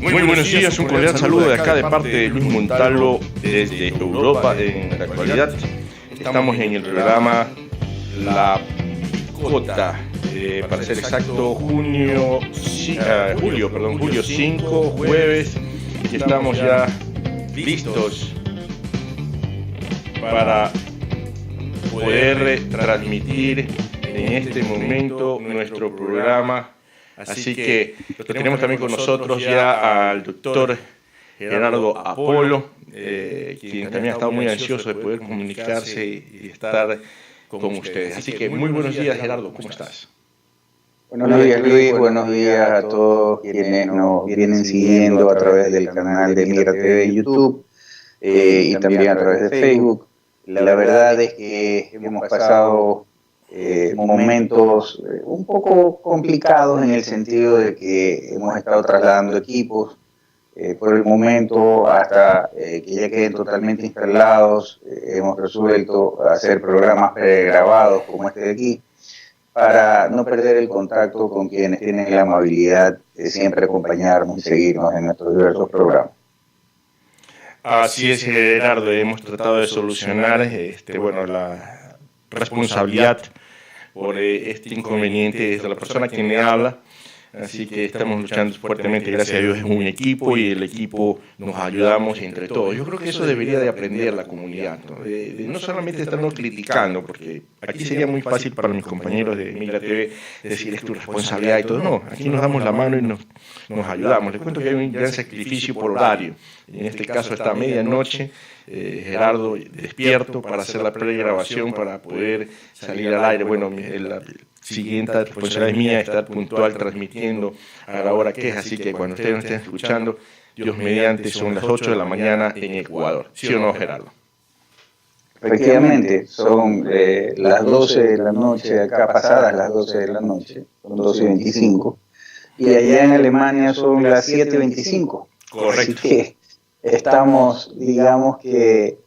Muy buenos días, un cordial saludo de acá de parte de Luis Montalvo desde Europa. En la actualidad estamos en el programa La Cota, para ser exacto julio 5, jueves, y estamos ya listos para poder transmitir en este momento nuestro programa. Así que lo tenemos también con nosotros ya al doctor Gerardo Apolo, quien también ha estado muy ansioso de poder comunicarse y estar con ustedes. Así que muy buenos días, Gerardo, ¿cómo estás? Buenos días, Luis, buenos días a todos quienes nos vienen siguiendo a través del canal de Migra TV en YouTube y también a través de Facebook. La verdad es que hemos pasado momentos un poco complicados en el sentido de que hemos estado trasladando equipos por el momento hasta que ya queden totalmente instalados. Hemos resuelto hacer programas pregrabados como este de aquí para no perder el contacto con quienes tienen la amabilidad de siempre acompañarnos y seguirnos en nuestros diversos programas. Así es, Gerardo, hemos tratado de solucionar la responsabilidad por este inconveniente de la persona quien le habla. Así que estamos luchando fuertemente, gracias a Dios es un equipo y el equipo nos ayudamos entre todos. Yo creo que eso debería de aprender la comunidad, ¿no? De no solamente estarnos criticando, porque aquí sería muy fácil para mis compañeros de Migra TV decir es tu responsabilidad y todo. No, aquí nos damos la mano y nos ayudamos. Les cuento que hay un gran sacrificio por horario. En este caso está a medianoche, Gerardo despierto para hacer la pregrabación para poder salir al aire. Bueno, la siguiente responsabilidad mía es estar puntual transmitiendo a la hora que es, así que cuando ustedes nos estén escuchando, Dios mediante, son las 8 de la mañana en Ecuador. ¿Sí o no, Gerardo? Efectivamente, son las 12 de la noche, acá pasadas las 12 de la noche, son 12:25, y allá en Alemania son las 7:25. Correcto. Así que estamos, digamos que,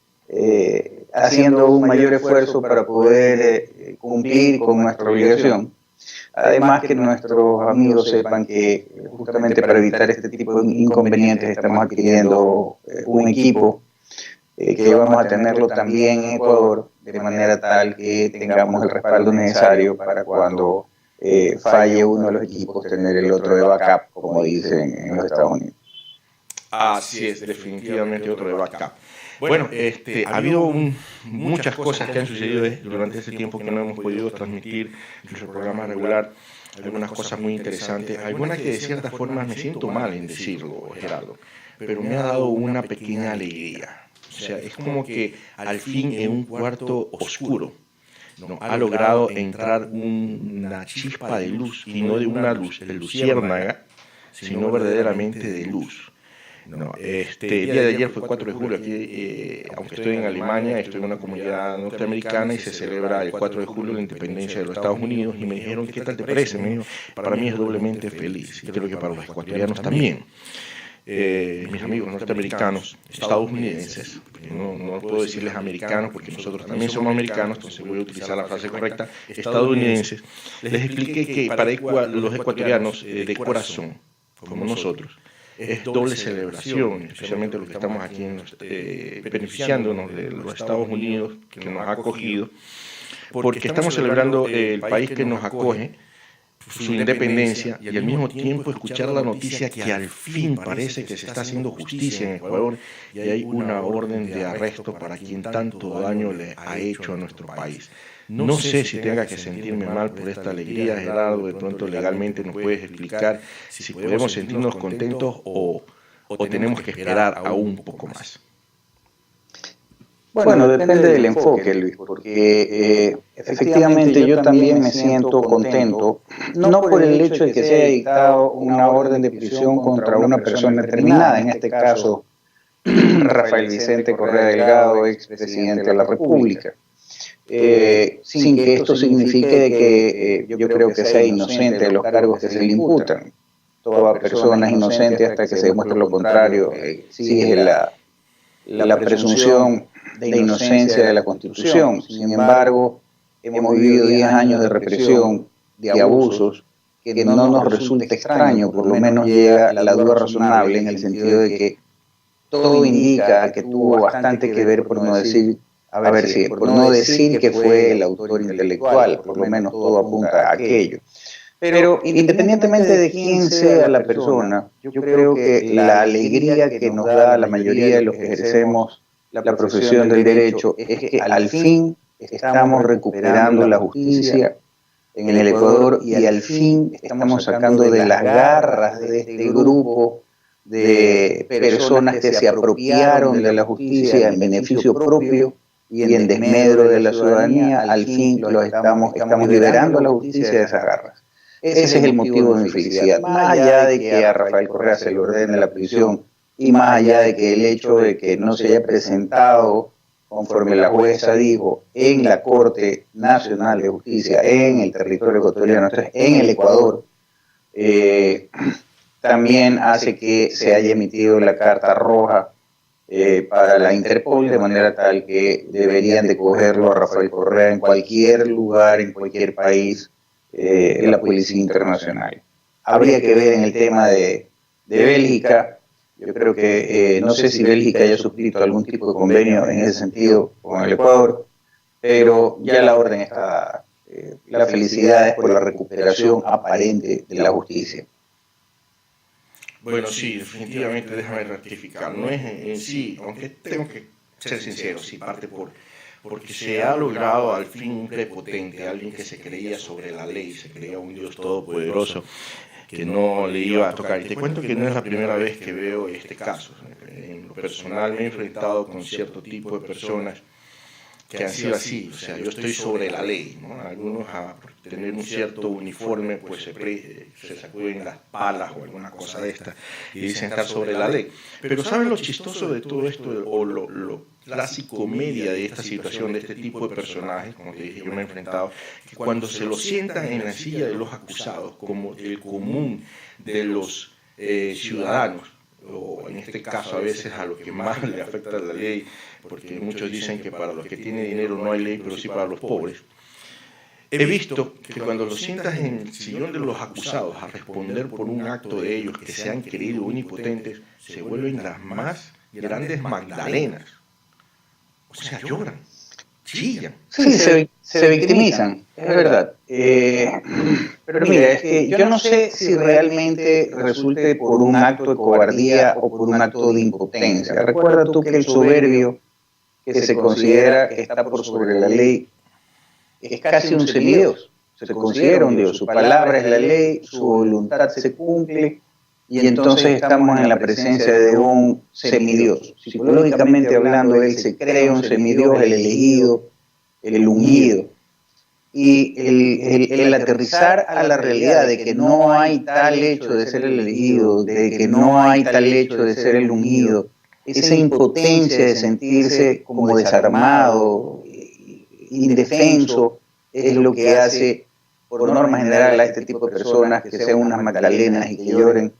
haciendo un mayor esfuerzo para poder cumplir con nuestra obligación. Además que nuestros amigos sepan que justamente para evitar este tipo de inconvenientes estamos adquiriendo un equipo que vamos a tenerlo también en Ecuador, de manera tal que tengamos el respaldo necesario para cuando falle uno de los equipos tener el otro de backup, como dicen en los Estados Unidos. Así es, definitivamente otro de backup. Bueno, ha habido muchas cosas que han sucedido durante ese tiempo que no hemos podido transmitir nuestro programa regular. Algunas cosas muy interesantes, algunas que de cierta forma me siento mal en decirlo, Gerardo, pero me ha dado una pequeña alegría. O sea, es como que al fin en un cuarto oscuro ha logrado entrar una chispa de luz, y no de una luz de luciérnaga, sino verdaderamente de luz. El día de ayer fue 4 de julio, aquí, aunque estoy en Alemania, estoy en una comunidad norteamericana y se celebra el 4 de julio la independencia de los Estados Unidos, y me dijeron, ¿qué tal te parece? Me dijo, para mí es doblemente feliz, y creo que para los ecuatorianos también. Mis amigos norteamericanos, estadounidenses, no puedo decirles americanos porque nosotros también somos americanos, entonces voy a utilizar la frase correcta, estadounidenses, les expliqué que para los ecuatorianos de corazón, como nosotros, es doble celebración, especialmente los que estamos aquí beneficiándonos de los Estados Unidos que nos ha acogido, porque estamos celebrando el país que nos acoge, su independencia, y al mismo tiempo escuchar la noticia que al fin parece que se está haciendo justicia en Ecuador y hay una orden de arresto para quien tanto daño le ha hecho a nuestro país. No sé si tenga que sentirme mal por esta alegría, Gerardo, de pronto legalmente nos puedes explicar si podemos sentirnos contentos o tenemos que esperar aún un poco más. Bueno, depende del enfoque, Luis, porque efectivamente yo también me siento contento, no por el hecho de que se haya dictado una orden de prisión contra una persona determinada, en este caso Rafael Vicente Correa Delgado, expresidente de la República, sin que esto signifique de que yo creo que sea inocente de los cargos que se le imputan. Toda persona es inocente hasta que se demuestre lo contrario, sigue la presunción de inocencia de la Constitución. Sin embargo, hemos vivido 10 años de represión, de abusos, que no nos resulta extraño, por lo menos llega la duda razonable en el sentido de que todo indica que tuvo bastante que ver, por no decir, por no decir que fue el autor intelectual, por lo menos todo apunta a aquello. Pero independientemente de quién sea la persona, yo creo que la alegría que nos da la mayoría de los que ejercemos la profesión del derecho es que al fin estamos recuperando la justicia en el Ecuador y al fin estamos sacando de las garras de este grupo de personas que se apropiaron de la justicia en beneficio propio y en desmedro de la ciudadanía. Al fin estamos liberando a la justicia de esas garras. Ese es el motivo de mi felicidad. Más allá de que a Rafael Correa se le ordene la prisión y más allá de que el hecho de que no se haya presentado conforme la jueza dijo en la Corte Nacional de Justicia en el territorio ecuatoriano, en el Ecuador, también hace que se haya emitido la carta roja para la Interpol, de manera tal que deberían de cogerlo a Rafael Correa en cualquier lugar, en cualquier país, en la Policía Internacional. Habría que ver en el tema de Bélgica. Yo creo que no sé si Bélgica haya suscrito algún tipo de convenio en ese sentido con el Ecuador, pero ya la orden está dada. La felicidad es por la recuperación aparente de la justicia. Bueno, sí, definitivamente, déjame rectificar. No es en sí, aunque tengo que ser sincero, sí parte porque se ha logrado al fin un prepotente, alguien que se creía sobre la ley, se creía un Dios todopoderoso, que no le iba a tocar. Y te cuento que no es la primera vez que veo este caso. En lo personal me he enfrentado con cierto tipo de personas que han sido así, o sea, yo estoy sobre la ley, ¿no? Algunos por tener un cierto uniforme pues se sacuden las palas o alguna cosa de esta y dicen estar sobre la ley. Pero ¿saben lo chistoso de todo esto o lo clásico media de esta situación, de este tipo de personajes, como te dije, yo me he enfrentado, que cuando se lo sientan en la silla de los acusados, como el común de los ciudadanos, o en este caso a veces a lo que más le afecta la ley, porque muchos dicen que para los que tienen dinero no hay ley, pero sí para los pobres. He visto que cuando los sientas en el sillón de los acusados a responder por un acto de ellos que se han creído omnipotentes, se vuelven las más grandes magdalenas. O sea, lloran, chillan. Sí, se victimizan, es verdad. Pero mira, es que yo no sé si realmente resulte por un acto de cobardía o por un acto de impotencia. Recuerda tú que el soberbio que se considera que está por sobre la ley es casi un semidios. Se considera un dios. Su palabra es la ley, su voluntad se cumple y entonces estamos en la presencia de un semidios. Psicológicamente hablando, él se cree un semidios, el elegido, el ungido. Y el aterrizar a la realidad de que no hay tal hecho de ser el elegido, de que no hay tal hecho de ser el ungido, esa impotencia de sentirse como desarmado, indefenso, es lo que hace, por norma general, a este tipo de personas que sean unas magdalenas y que lloren,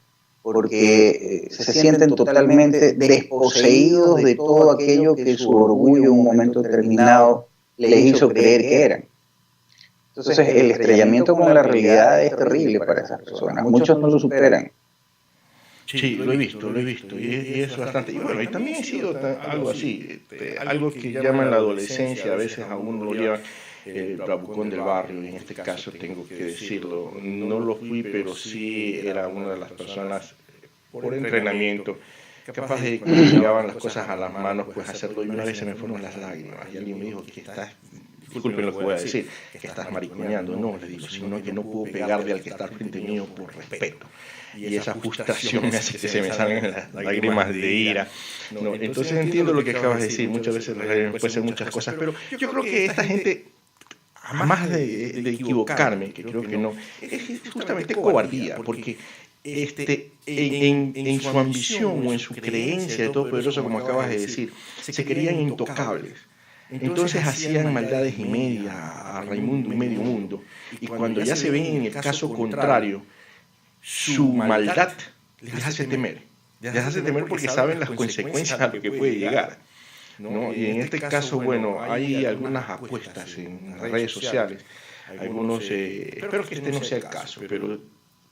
porque se sienten totalmente desposeídos de todo aquello que su orgullo en un momento determinado les hizo creer que eran. Entonces el estrellamiento con la realidad es terrible para esas personas. Muchos no lo superan. Sí, lo he visto, y es bastante. Y bueno, y también he sido algo así, algo que llaman la adolescencia, a veces a uno lo llevan el bravucón del barrio, y en este caso tengo que decirlo, no lo fui, pero sí era una de las personas por entrenamiento, capaz de cuando llegaban las cosas a las manos, pues hacerlo, y una vez se me fueron las lágrimas, y alguien me dijo que estás, disculpen lo que voy a decir, que estás mariconeando. No, le digo, sino que no puedo pegarle al que está al frente mío por respeto. Y esa frustración me hace que se me salgan las lágrimas de ira. No, entonces entiendo lo que acabas de decir, muchas veces puede ser muchas cosas, pero yo creo que esta gente, además de equivocarme, que creo que no, es justamente cobardía, porque en su ambición o en su creencia de todopoderoso, como acabas de decir, se creían intocables. Entonces hacían maldades y media a Raimundo y medio mundo. Y cuando ya se ven en el caso contrario, su maldad les hace temer. Les hace temer porque saben las consecuencias a lo que puede llegar, ¿no? Y en este caso, bueno, hay algunas apuestas en las redes sociales. Algunos, espero que este no sea el caso, pero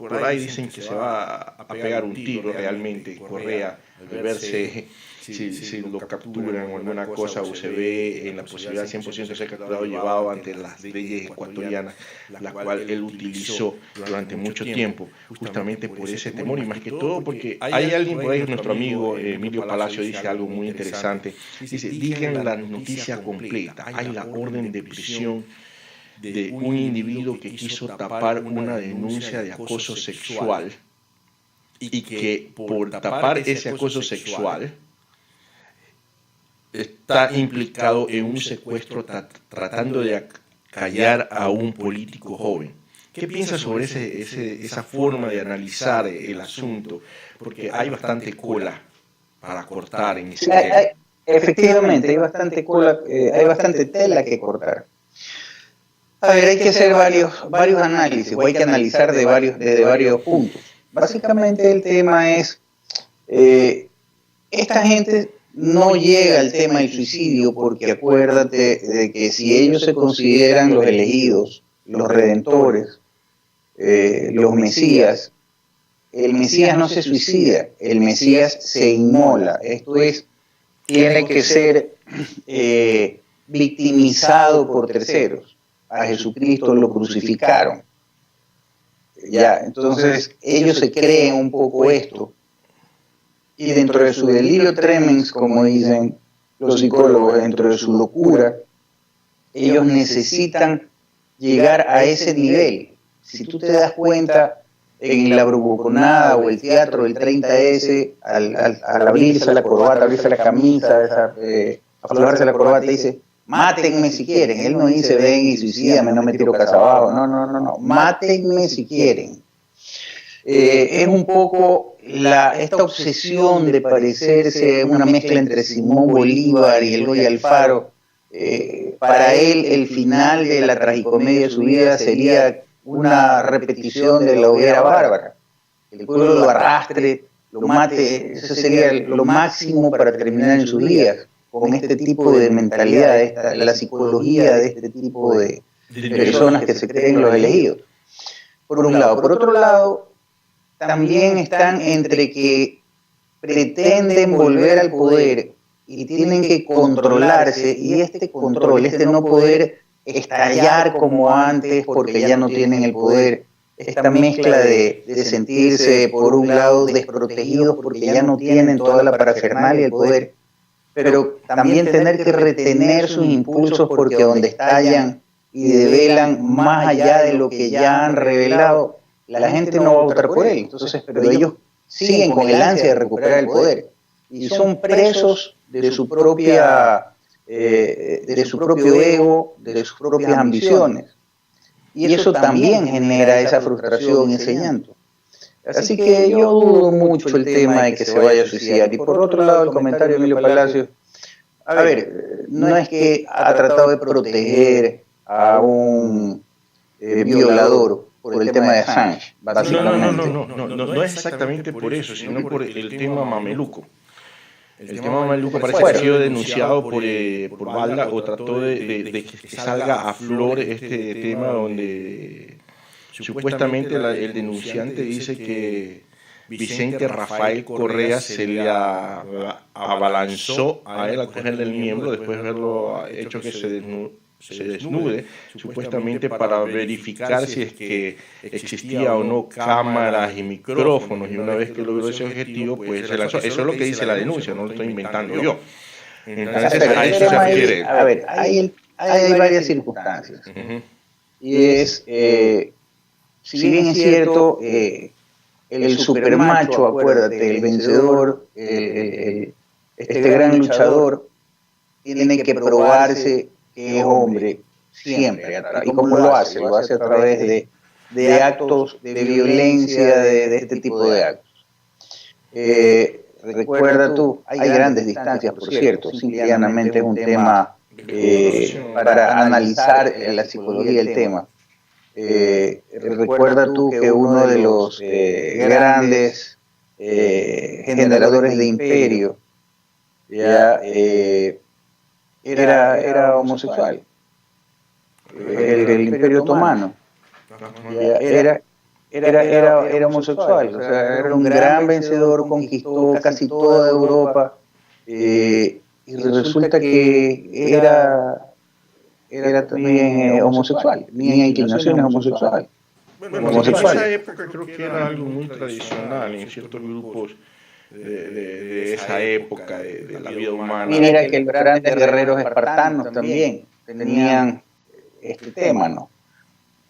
por ahí dicen que se va a pegar un tiro realmente, Correa, al verse si lo capturan o alguna cosa, o se ve en la posibilidad 100% de ser capturado, llevado ante las leyes ecuatorianas, la cual él utilizó durante mucho tiempo, justamente por ese temor, y más que todo porque hay alguien por ahí, nuestro amigo Emilio Palacio, dice algo muy interesante, dice, digan la noticia completa, hay la orden de prisión de un individuo que quiso tapar una denuncia de acoso sexual y que por tapar ese acoso sexual está implicado en un secuestro tratando de callar a un político joven. ¿Qué piensas sobre esa forma de analizar el asunto? Porque hay bastante cola para cortar en ese tema. Efectivamente, hay bastante cola, hay bastante tela que cortar. A ver, hay que hacer varios análisis, o hay que analizar desde varios puntos. Básicamente el tema es, esta gente no llega al tema del suicidio porque acuérdate de que si ellos se consideran los elegidos, los redentores, los mesías, el mesías no se suicida, el mesías se inmola. Esto es, tiene que ser victimizado por terceros. A Jesucristo lo crucificaron. Ya, entonces ellos se creen un poco esto. Y dentro de su delirio tremens, como dicen los psicólogos, dentro de su locura, ellos necesitan llegar a ese nivel. Si tú te das cuenta, en la Brubuconada o el teatro del 30S, al abrirse la corbata, abrirse la camisa, aflojarse la corbata, dice, mátenme si quieren. Él no dice, ven y suicídame, no me tiro casa abajo. No. Mátenme si quieren. Es un poco esta obsesión de parecerse una mezcla entre Simón Bolívar y Eloy Alfaro. Para él, el final de la tragicomedia de su vida sería una repetición de la hoguera bárbara. El pueblo lo arrastre, lo mate, eso sería lo máximo para terminar en sus días, con este tipo de mentalidad, la psicología de este tipo de personas que se creen los elegidos. Por un lado. Por otro lado, también están entre que pretenden volver al poder y tienen que controlarse, y este control, este no poder estallar como antes porque ya no tienen el poder, esta mezcla de sentirse por un lado desprotegidos porque ya no tienen toda la parafernalia del poder, pero también tener que retener sus impulsos porque donde estallan y develan más allá de lo que ya han revelado, la gente no va a votar por él. Entonces, pero ellos siguen con el ansia de recuperar el poder y son presos de su propio ego, de sus propias ambiciones. Y eso también genera esa frustración y ese llanto. Así que yo dudo mucho el tema de que se vaya a suicidar. Y por otro lado, el comentario de Emilio Palacio, a ver, no es que ha tratado de proteger a un violador por el tema de Assange, básicamente. No es exactamente por eso, sino por el tema mameluco. El tema mameluco parece que ha sido denunciado por Balda, o trató de que salga a flor este tema donde supuestamente el denunciante dice que Vicente Rafael Correa se le abalanzó a él a cogerle el miembro después de haberlo hecho que se desnude, supuestamente para verificar si es que existía o no cámaras y micrófonos, y una vez que logró ese objetivo, pues se lanzó. Eso es lo que dice la denuncia, no lo estoy inventando yo. Entonces, a eso se refiere. A ver, hay varias circunstancias. Y es, si bien es cierto, el supermacho, acuérdate, el vencedor, este gran luchador, tiene que probarse que es hombre siempre. ¿Y cómo lo hace? Lo hace a través de actos de violencia, de este tipo de actos. Recuerda tú, hay grandes distancias, por cierto, simplemente es un tema para analizar la psicología del tema. Recuerda tú que uno de los grandes generadores de imperio ya era homosexual. El Imperio Otomano era era homosexual, o sea, era un gran vencedor, conquistó casi toda Europa, y resulta que era también homosexual, tenía inclinaciones homosexuales. Bueno, en esa época creo que era algo muy tradicional en ciertos grupos de esa época, de la vida humana. Mira que los grandes guerreros espartanos también tenían este tema, ¿no?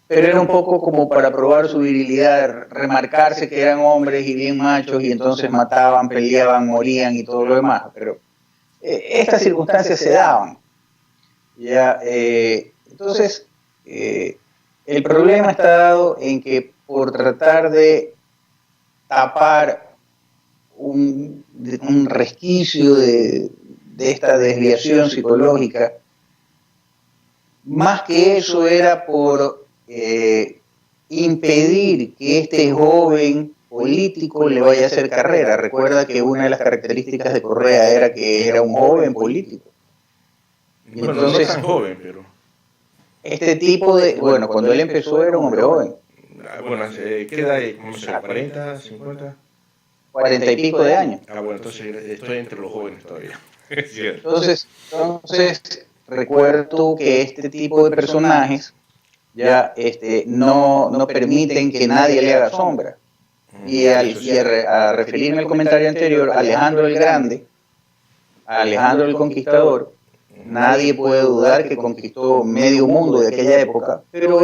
Pero era un poco como para probar su virilidad, remarcarse que eran hombres y bien machos, y entonces mataban, peleaban, morían y todo lo demás. Pero estas circunstancias se daban. Ya, entonces, el problema está dado en que por tratar de tapar un resquicio de esta desviación psicológica, más que eso era por impedir que este joven político le vaya a hacer carrera. Recuerda que una de las características de Correa era que era un joven político. Y bueno, entonces, no tan joven, pero... Este tipo de... Bueno, cuando él empezó era un hombre joven. Bueno, queda de, ¿cómo se llama? ¿40, 50? 40 y pico de años. Ah, bueno, entonces estoy entre los jóvenes todavía. Es cierto. Entonces, recuerdo que este tipo de personajes ya no permiten que nadie le haga sombra. Y a referirme al comentario anterior, Alejandro el Grande, Alejandro el Conquistador, nadie puede dudar que conquistó medio mundo de aquella época, pero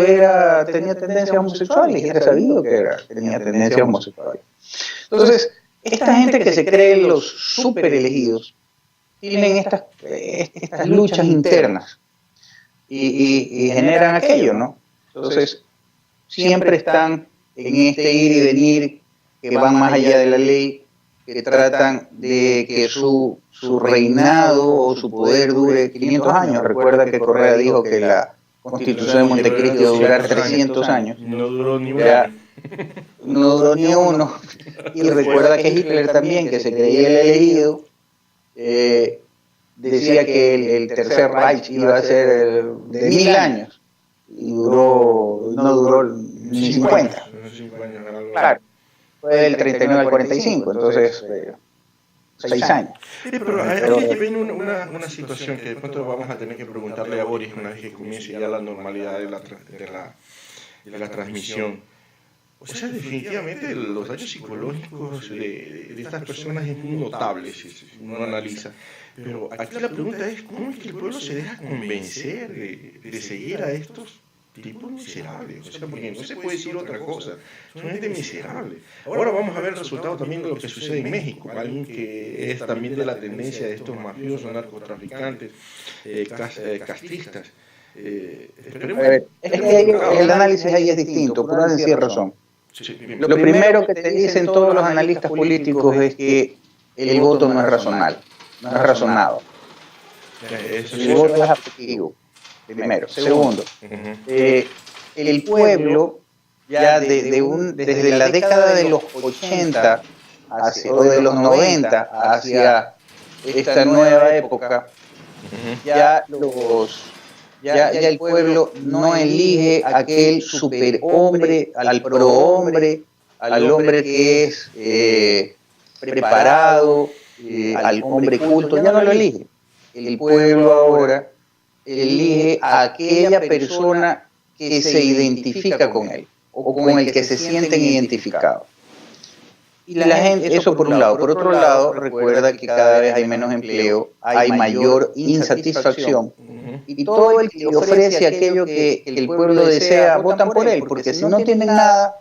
tenía tendencias homosexuales, y era sabido que tenía tendencias homosexuales. Entonces, esta gente que se cree los super elegidos, tienen estas luchas internas y generan aquello, ¿no? Entonces, siempre están en este ir y venir, que van más allá de la ley, que tratan de que su reinado o su poder dure 500 años. Recuerda que Correa dijo que la Constitución de Montecristo iba a durar 300 años. No duró ni uno. No duró ni uno. Y recuerda que Hitler también, que se creía el elegido, decía que el Tercer Reich iba a ser de 1000 años. Y no duró ni 50. Claro. Fue del 39 al 45, entonces 6 años. Pero aquí viene una situación que de pronto vamos a tener que preguntarle a Boris una vez que comience ya la normalidad de la transmisión. O sea, definitivamente los daños psicológicos de estas personas es muy notable si uno analiza. Pero aquí la pregunta es, ¿cómo es que el pueblo se deja convencer de seguir a estos tipos miserables? O sea, porque no se puede decir otra cosa, son gente miserable. Ahora vamos a ver el resultado también de lo que sucede en México, alguien que es también de la tendencia de estos mafiosos, narcotraficantes, castristas. Es que el análisis ahí es distinto, por una sencilla razón. Sí, lo primero que te dicen todos los analistas políticos es que el voto no es razonable, no es razonado. El voto es afectivo. Primero. Segundo, el pueblo ya desde la década de los 80 o de los 90 hacia esta nueva época, ya el pueblo no elige aquel superhombre, al prohombre, al hombre que es preparado, al hombre culto, ya no lo elige. El pueblo ahora elige a aquella persona que se identifica con él o con el que se sienten identificados. Y la gente, eso por un lado. Por otro lado, recuerda que cada vez hay menos empleo, hay mayor insatisfacción, y todo el que le ofrece aquello que el pueblo desea, votan por él, porque si no tienen nada,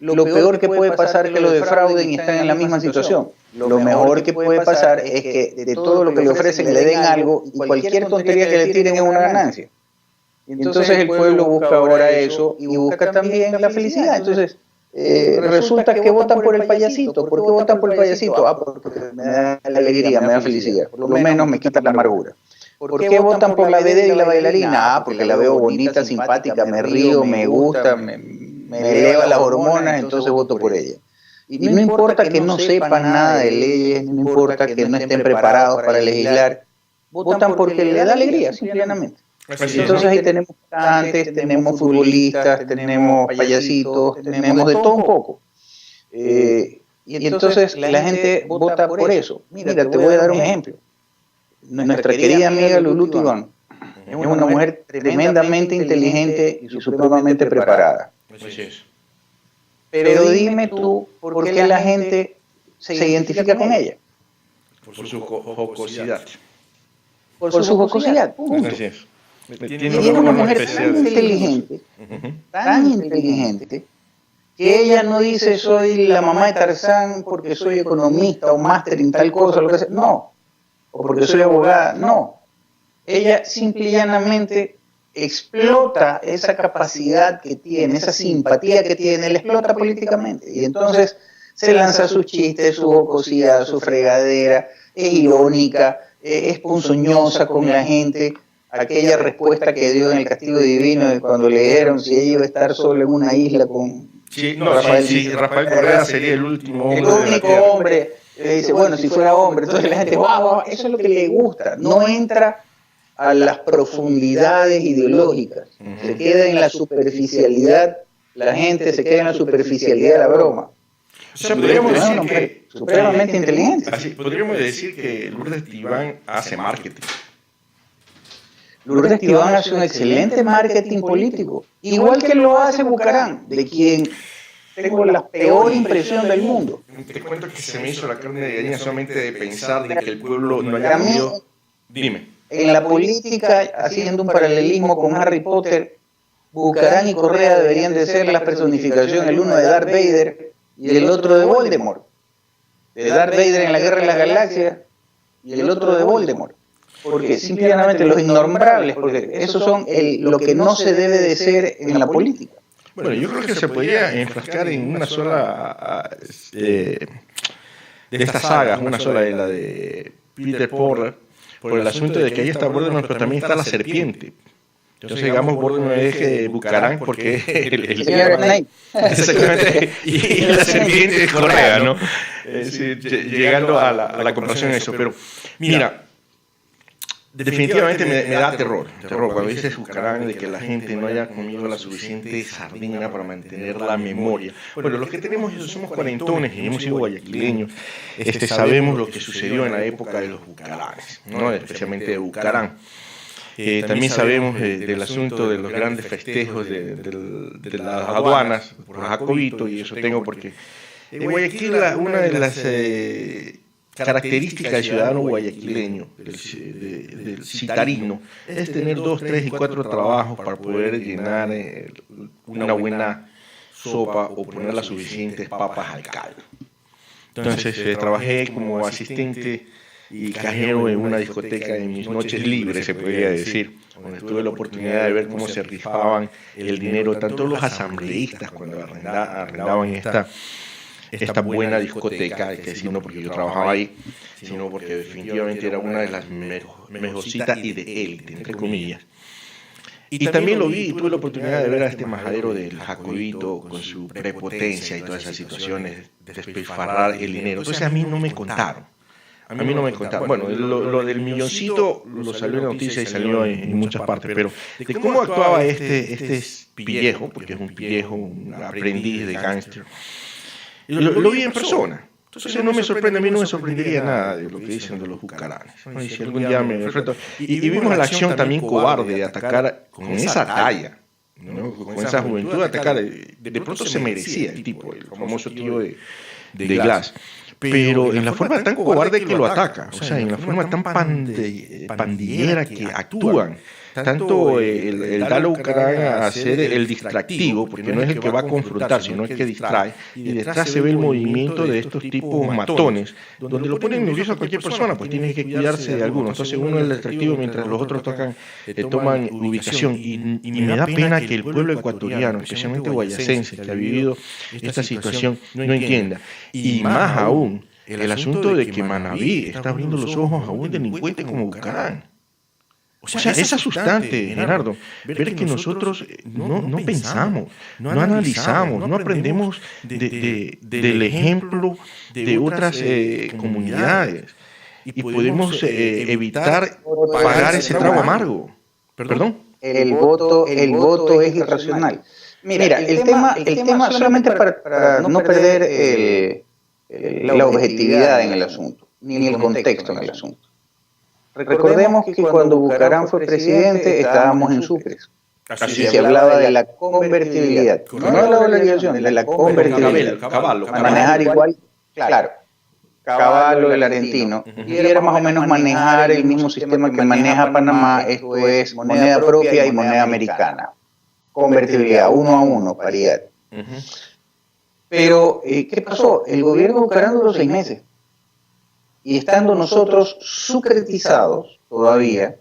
lo peor que puede pasar es que lo defrauden y están en la misma situación. Lo mejor que puede pasar es que de todo lo que le ofrecen le den algo, y cualquier tontería que le tiren es una ganancia. Entonces el pueblo busca ahora eso y busca también la felicidad. Entonces resulta que votan por el payasito. ¿Por qué votan por el payasito? Ah, porque me da alegría, me da felicidad. Por lo menos me quita la amargura. ¿Por qué votan por la vedette y la bailarina? Ah, porque la veo bonita, simpática, me río, me gusta, me eleva las hormonas, entonces voto por ella. Y no importa que no sepan nada de leyes, no importa que no estén preparados para legislar, votan porque le da alegría, simplemente. Entonces ahí tenemos cantantes, tenemos futbolistas, tenemos payasitos, tenemos de todo un poco. Y entonces la gente vota por eso. Mira, te voy a dar un ejemplo. Nuestra querida amiga Lulú Tibán es una mujer tremendamente inteligente y supremamente preparada. Pero dime tú, ¿por qué la gente se identifica con ella? Por su jocosidad. Por su jocosidad, punto. Así es. Y es una mujer tan inteligente, que ella no dice soy la mamá de Tarzán porque soy economista o máster en tal cosa, lo que sea. No. O porque soy abogada, no. Ella simple y llanamente explota esa capacidad que tiene, esa simpatía que tiene, la explota políticamente. Y entonces se lanza sus chistes, su jocosidad, su fregadera, es irónica, es ponzoñosa con la gente. Aquella respuesta que dio en el Castigo Divino de cuando le dijeron si ella iba a estar sola en una isla con Rafael Correa sería el último hombre. El único hombre. Dice, bueno, si fuera hombre, entonces la gente, wow, eso es lo que le gusta. No entra a las profundidades ideológicas. Se queda en la superficialidad, la gente se queda en la superficialidad de la broma. O sea, podríamos decir que supremamente inteligente. Así, podríamos decir que Lourdes Tibán hace marketing. Lourdes Tibán hace un excelente marketing político, igual que lo hace Bucarán, de quien tengo la peor impresión del mundo. Te cuento que se me hizo la carne de gallina solamente de pensar de que el pueblo no haya comido. Dime. En la política, haciendo un paralelismo con Harry Potter, Bucarán y Correa deberían de ser las personificaciones, el uno de Darth Vader y el otro de Voldemort. De Darth Vader en la Guerra de las Galaxias y el otro de Voldemort. Porque simplemente los innombrables, porque esos son lo que no se debe de ser en la política. Bueno, yo creo que se podría enfrascar en una sola de estas sagas, una sola de la de Peter Porrer, por el asunto de que ahí está Voldemort, pero también está la serpiente. Entonces, digamos, Voldemort es Bucarán porque exactamente, y la serpiente es Correa, ¿no? Llegando a la comparación en eso. Pero, mira, definitivamente me da terror cuando dices Bucarán de que la gente no haya comido la suficiente sardina para mantener la memoria. Bueno, los que somos cuarentones y hemos sido guayaquileños, sabemos lo que sucedió en la época de los Bucaranes, ¿no? Especialmente de Bucarán. También sabemos del asunto de los grandes festejos de las aduanas por Jacobito, y eso tengo porque en Guayaquil una de las característica del ciudadano guayaquileño, del citarino, es tener 2, 3 y 4 trabajos para poder llenar una buena sopa o poner las suficientes papas al caldo. Entonces trabajé como asistente y cajero en una discoteca en mis noches libres, se podría decir, donde tuve la oportunidad de ver cómo se rifaban el dinero, tanto los asambleístas cuando arrendaban esta buena discoteca, que decir no porque yo trabajaba ahí, sino porque definitivamente era una de las mejorcitas y de élite, entre comillas. Y también lo vi y tuve la oportunidad de ver a este majadero del Jacobito con su prepotencia y todas esas situaciones, despilfarrar el dinero. Entonces a mí no me contaron. Bueno, lo del milloncito lo salió en la noticia y salió en muchas partes, pero de cómo actuaba este pillejo, porque es un pillejo, un aprendiz de gángster. Lo vi en persona. Entonces no me sorprende, a mí no me sorprendería nada de lo que dicen de los bucaranes. ¿No? Y si algún día me enfrento. Y vimos la acción también cobarde de atacar con esa talla, ¿no? Con esa juventud, atacar. De pronto se merecía el tipo, el famoso tío de Glass. Pero en la forma tan cobarde que lo ataca, o sea, en la forma tan pandillera que actúan. Tanto el Dalo Bucarán a ser el distractivo, porque no es el que va a confrontar, sino el que distrae, y detrás se ve el movimiento de estos tipos matones, donde lo ponen nervioso a cualquier persona, pues tiene que cuidarse de algunos. Entonces uno es el distractivo mientras los otros toman ubicación, y me da pena que el pueblo ecuatoriano, especialmente guayacense, que ha vivido esta situación, no entienda. Y más aún, el asunto de que Manaví está abriendo los ojos a un delincuente como Bucarán. O sea, es asustante, Gerardo, ver que nosotros no pensamos, no analizamos, no aprendemos del ejemplo de otras comunidades y podemos evitar pagar ese trago amargo. ¿Perdón? El voto es irracional. Mira, el tema solamente para no perder la objetividad en el asunto, ni el contexto en el asunto. Recordemos que cuando Bucaram fue presidente estábamos en Supres. Y se hablaba de la convertibilidad, no de la dolarización, de la convertibilidad. Manejar igual, claro, Caballo, el argentino, y era más o menos manejar el mismo sistema que maneja Panamá, esto es moneda propia y moneda americana. Convertibilidad, 1-1, paridad. Pero, ¿qué pasó? El gobierno de Bucaram duró 6 meses. Y estando nosotros sucretizados todavía,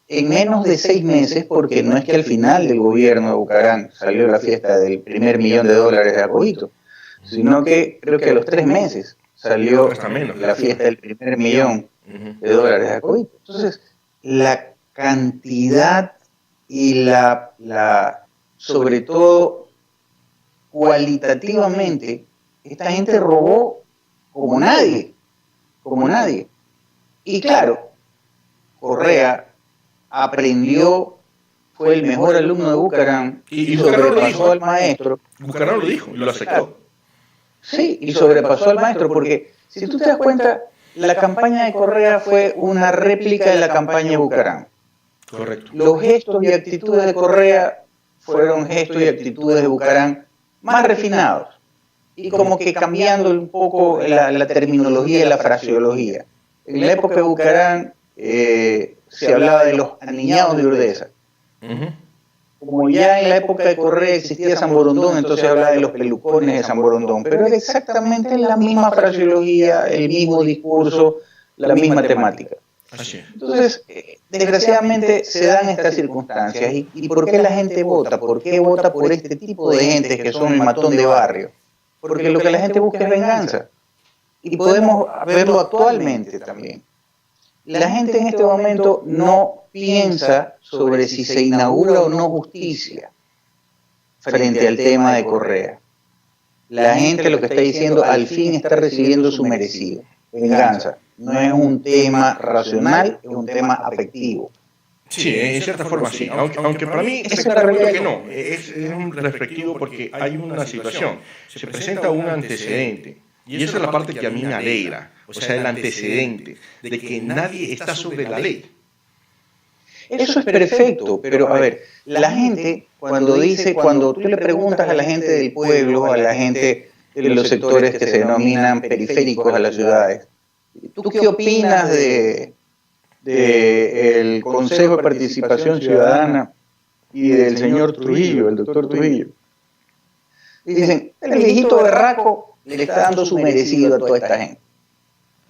en menos de 6 meses, porque no es que al final del gobierno de Bucaram salió la fiesta del primer $1.000.000 de Jacobito, sino que creo que a los 3 meses salió la fiesta del primer $1.000.000 de Jacobito. Entonces, la cantidad y sobre todo cualitativamente, esta gente robó como nadie. Y claro, Correa aprendió, fue el mejor alumno de Bucaram y sobrepasó al maestro. Bucaram lo dijo y lo aceptó. Sí, y sobrepasó al maestro, porque si tú te das cuenta, la campaña de Correa fue una réplica de la campaña de Bucaram. Correcto. Los gestos y actitudes de Correa fueron gestos y actitudes de Bucaram más refinados y como que cambiando un poco la terminología y la fraseología. En la época de Bucaram se hablaba de los aniñados de Urdesa. Como ya en la época de Correa existía San Borondón, entonces se hablaba de los pelucones de San Borondón, pero era exactamente la misma fraseología, el mismo discurso, la misma temática. Entonces, desgraciadamente se dan estas circunstancias. ¿Y por qué la gente vota? ¿Por qué vota por este tipo de gente que son el matón de barrio? Porque lo que la gente busca es venganza. Y podemos verlo actualmente también. La gente en este momento no piensa sobre si se inaugura o no justicia frente al tema de Correa. La gente lo que está diciendo, al fin está recibiendo su merecido. Venganza. No es un tema racional, es un tema afectivo. Sí, en cierta forma sí, aunque para mí es que no, es un respectivo porque hay una situación, se presenta un antecedente, y esa es la parte que a mí me alegra, o sea, el antecedente de que nadie está sobre la ley. Eso es perfecto, pero a ver, la gente cuando tú le preguntas a la gente del pueblo, a la gente de los sectores que se denominan periféricos a las ciudades, ¿tú qué opinas del Consejo de Participación Ciudadana y del señor Trujillo, el doctor Trujillo? Y dicen, el viejito berraco le está dando su merecido a toda esta gente.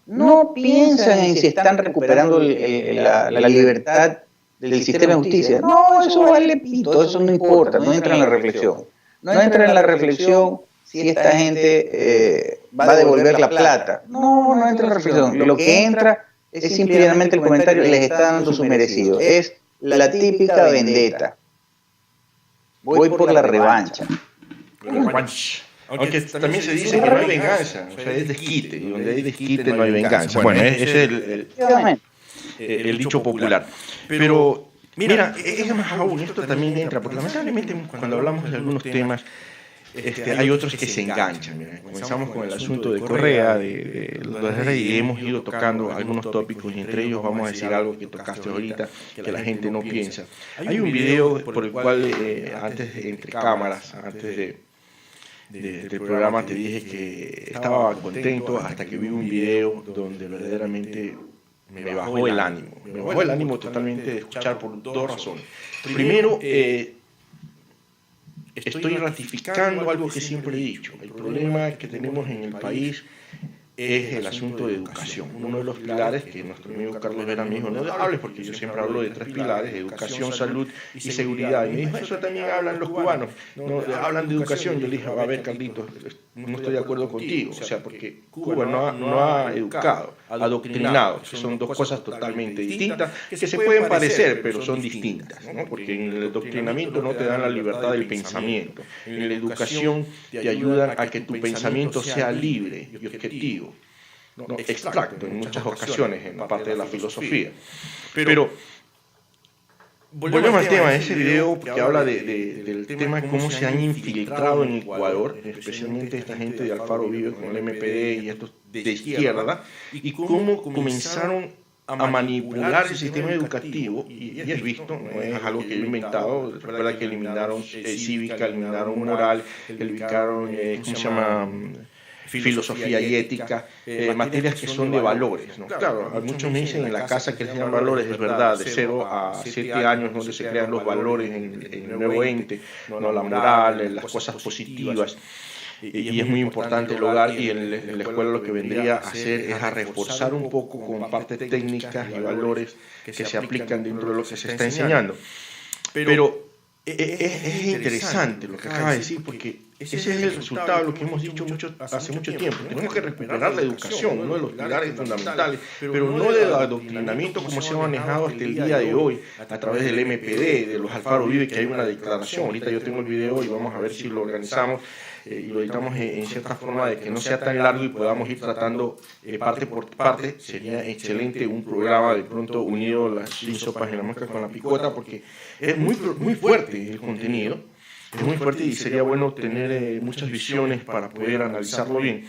No piensan en si están recuperando la libertad del sistema de justicia. No, eso vale pito, eso no importa, no entra en la reflexión. No entra en la reflexión si esta gente va a devolver la plata. No entra en la reflexión. Lo que entra es simplemente el comentario, les está dando su merecido. Es la típica vendetta. Voy por la revancha. Aunque también se dice que no hay venganza, o sea, es desquite, y donde hay desquite no hay venganza. Bueno, ese es el dicho popular. Pero, mira, es más aún, esto también entra, porque lamentablemente cuando hablamos de algunos temas, hay otros que se enganchan. Mira. Comenzamos con el asunto de Correa, y hemos ido tocando algunos tópicos, y entre ellos vamos a decir algo que tocaste ahorita, que la gente no piensa. Hay un video por el cual, entre cámaras, antes del programa te dije que estaba contento hasta que vi un video donde verdaderamente me bajó el ánimo. Me bajó el ánimo totalmente de escuchar por dos razones. Primero, estoy ratificando algo que siempre he dicho. El problema que tenemos en el país es el asunto de educación. Uno de los pilares que nuestro amigo Carlos Vera me dijo, no hables porque yo siempre hablo de 3 pilares, educación, salud y seguridad. Y me dijo, eso también hablan los cubanos, no hablan de educación. Yo le dije, a ver, Carlitos, no estoy de acuerdo contigo, o sea, porque Cuba no ha educado, ha adoctrinado, que son dos cosas totalmente distintas, que se pueden parecer, pero son distintas, ¿no? Porque en el adoctrinamiento no te dan la libertad del pensamiento, en la educación te ayudan a que tu pensamiento sea libre y objetivo. No, extracto en muchas ocasiones en la parte de la filosofía. Pero volvemos al tema de ese video que habla del tema de cómo se han infiltrado en Ecuador, especialmente esta gente de Alfaro Vive con el MPD y estos de izquierda, y cómo comenzaron a manipular el sistema educativo, y es visto, no es algo que yo he inventado. Recuerda que eliminaron cívica, eliminaron moral, eliminaron, ¿cómo se llama?, filosofía y ética, materias que son de valores, ¿no? Claro, muchos me dicen en la casa que enseñan valores, es verdad, de 0 a 7 años, donde se crean los valores en el nuevo ente, ¿no? La moral, las cosas positivas. Y es muy importante el hogar, y en la escuela lo que vendría a hacer es a reforzar un poco con partes técnicas y valores que se aplican dentro de lo que se está enseñando. Pero es interesante lo que acaba de decir, porque ese es el resultado de lo que hemos dicho hace mucho tiempo. Tenemos que recuperar la educación, uno de los pilares fundamentales, pero no del adoctrinamiento como se ha manejado hasta el día de hoy, a través del MPD, de los Alfaro Vive, que hay una declaración. Ahorita yo tengo el video y vamos a ver si lo organizamos y lo editamos en cierta forma, de que no sea tan largo y podamos ir tratando parte por parte. Sería excelente un programa de pronto unido las 5 sopas en la mosca con la picota, porque es muy fuerte el contenido, es muy fuerte, y sería bueno tener muchas visiones para poder analizarlo bien.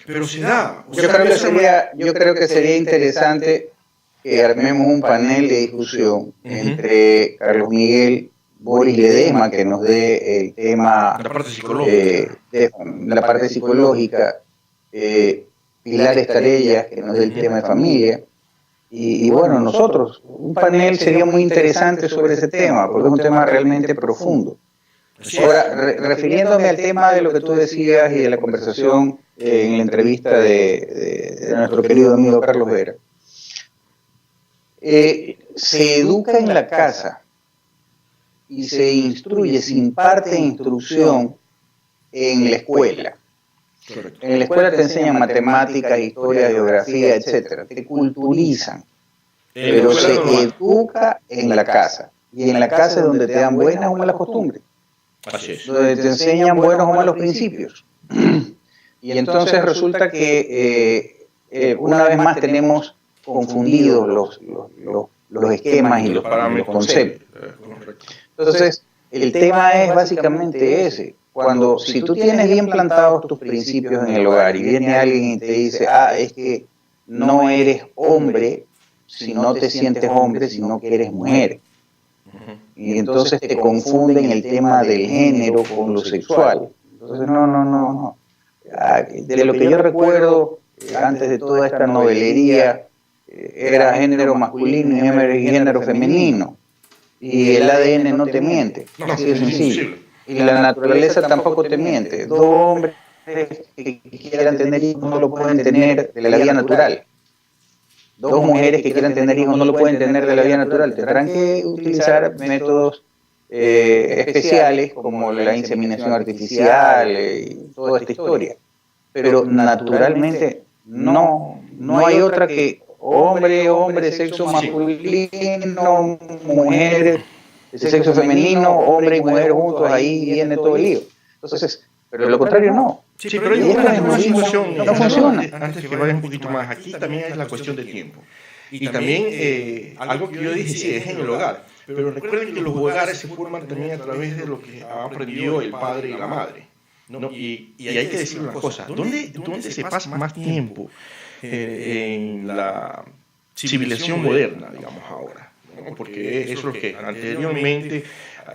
Pero se da. Yo creo que sería interesante que armemos un panel de discusión entre Carlos Miguel, Boris Ledesma, que nos dé el tema, la parte psicológica, la parte psicológica, Pilar Estarellas, que nos dé el tema de familia, y bueno, nosotros, un panel sería muy interesante sobre ese tema, porque es un tema realmente profundo. Ahora, refiriéndome al tema de lo que tú decías y de la conversación en la entrevista de nuestro querido amigo Carlos Vera, se educa en la casa y se instruye, se imparte instrucción en la escuela. Correcto. En la escuela te enseñan matemáticas, historia, geografía, etcétera. Te culturizan, pero se educa en la casa. Y en la casa es donde te dan buenas o malas costumbres. Así es. Donde te enseñan buenos o malos principios. Y entonces resulta que una vez más tenemos confundidos los esquemas y los conceptos. Entonces, el tema es básicamente ese. Si tú tienes bien plantados tus principios en el hogar y viene alguien y te dice, es que no eres hombre si no te sientes hombre, sino que eres mujer. Y entonces te confunden el tema del género con lo sexual. Entonces, no. De lo que yo recuerdo, antes de toda esta novelería, era género masculino y género femenino. Y el ADN no te miente, así de sencillo. Y la naturaleza tampoco te miente. 2 hombres que quieran tener hijos no lo pueden tener de la vía natural. 2 mujeres que quieran tener hijos no lo pueden tener de la vía natural. Tendrán que utilizar métodos especiales como la inseminación artificial y toda esta historia. Pero naturalmente no hay otra que hombre, sexo masculino, mujer, sexo femenino, hombre y mujer juntos, ahí viene todo el lío. Entonces, pero lo contrario no. Sí, pero hay una situación, no funciona. Antes que vaya un poquito más, aquí también es la cuestión de tiempo. Y también algo que yo dije, sí, es en el hogar. Pero recuerden que los hogares se forman también a través de lo que ha aprendido el padre y la madre, ¿no? Y hay que decir una cosa, ¿dónde se pasa más tiempo en la civilización moderna, digamos ahora? ¿No? Porque eso es lo que anteriormente,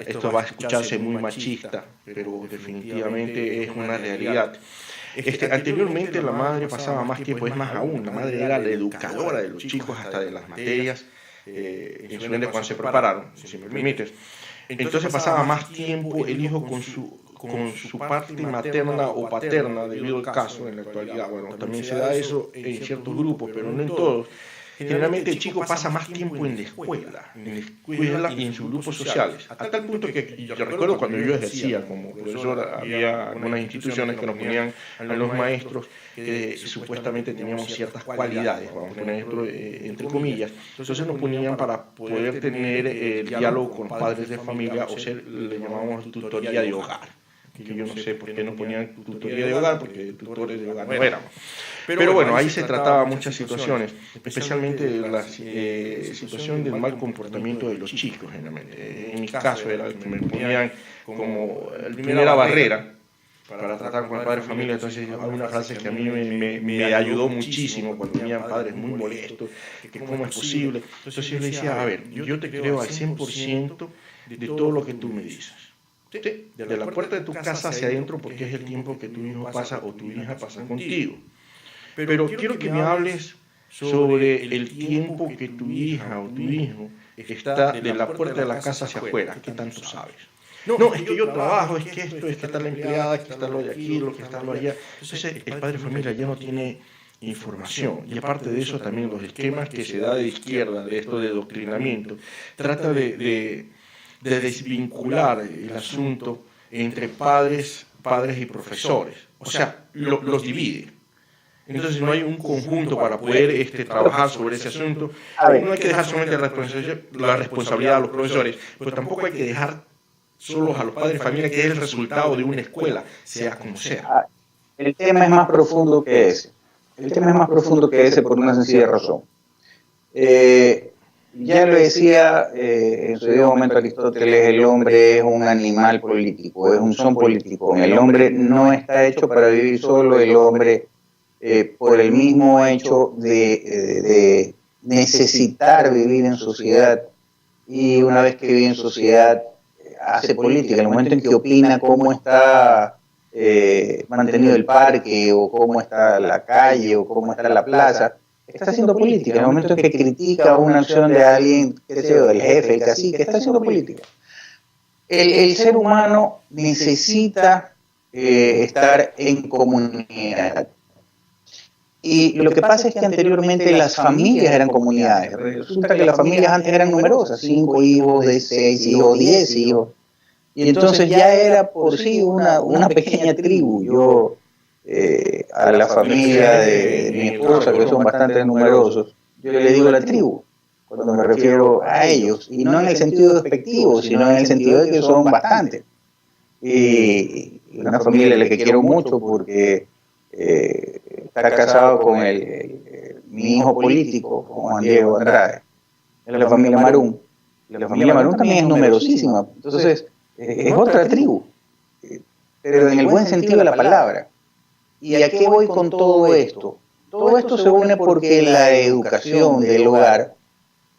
esto va a escucharse muy machista, pero definitivamente es una realidad. Anteriormente la madre pasaba más tiempo, es más aún, la madre era la educadora de los chicos hasta de las materias, inclusive cuando se prepararon, si me permites. Entonces pasaba más tiempo el hijo con su parte materna o paterna, debido al caso en la actualidad. Bueno, también se da eso en ciertos grupos, pero no en todos. Generalmente el chico pasa más tiempo en la escuela y en sus grupos sociales, a tal punto que yo recuerdo cuando yo ejercía como profesor, había algunas instituciones que nos ponían a los maestros que supuestamente teníamos ciertas cualidades, vamos a poner esto entre comillas, entonces nos ponían para poder tener el diálogo con padres de familia, o ser, le llamábamos tutoría de hogar, que yo no sé por qué nos ponían tutoría de hogar, porque tutores de hogar no éramos. Pero bueno, ahí se trataba muchas situaciones, especialmente la situación del mal comportamiento de los chicos, generalmente. En mi caso era que me ponían como la primera barrera para tratar con el padre de familia. Entonces hay una frase que a mí me ayudó muchísimo cuando venían padres muy molestos, que cómo es posible. Entonces yo le decía, a ver, yo te creo al 100% de todo lo que tú me dices. De la puerta de tu casa hacia adentro, porque es el tiempo que tu hijo pasa o tu hija pasa contigo. Pero quiero que me hables sobre el tiempo que tu hija o tu hijo está de la puerta de la casa hacia afuera. ¿Qué tanto sabes? No, es que yo trabajo, es que esto, es que está la empleada, que está lo de aquí, lo que está lo de allá. Entonces el padre de familia ya no tiene información. Y aparte de eso, también los esquemas que se da de izquierda, de esto de doctrinamiento, trata de desvincular el asunto entre padres y profesores. O sea, los divide. Entonces no hay un conjunto para poder trabajar sobre ese asunto. No hay que dejar solamente la responsabilidad a los profesores, pero tampoco hay que dejar solos a los padres de familia, que es el resultado de una escuela, sea como sea. El tema es más profundo que ese. El tema es más profundo que ese por una sencilla razón. Ya lo decía en su debido momento Aristóteles, el hombre es un animal político, es un son político. El hombre no está hecho para vivir solo, el hombre, por el mismo hecho de necesitar vivir en sociedad, y una vez que vive en sociedad, hace política. En el momento en que opina cómo está mantenido el parque, o cómo está la calle, o cómo está la plaza, está haciendo política. En el momento en que critica una acción de alguien, qué sé yo, del jefe, el cacique, está haciendo política. El ser humano necesita estar en comunidad. Y lo que pasa es que anteriormente las familias eran comunidades. Resulta que las familias antes eran numerosas, 5 hijos, de 6 hijos, 10 hijos. Y entonces ya era por sí una pequeña tribu. Yo, a la familia de mi esposa, que son bastante numerosos, yo le digo la tribu, cuando me refiero a ellos. Y no en el sentido despectivo, sino en el sentido de que son bastantes. Y una familia a la que quiero mucho porque está casado con mi hijo político, con Juan Diego Andrade, es la familia Marún. La familia Marún también es numerosísima, entonces es otra tribu, pero en el buen sentido de la palabra. ¿Y a qué voy con todo esto? Todo esto se une porque la educación del hogar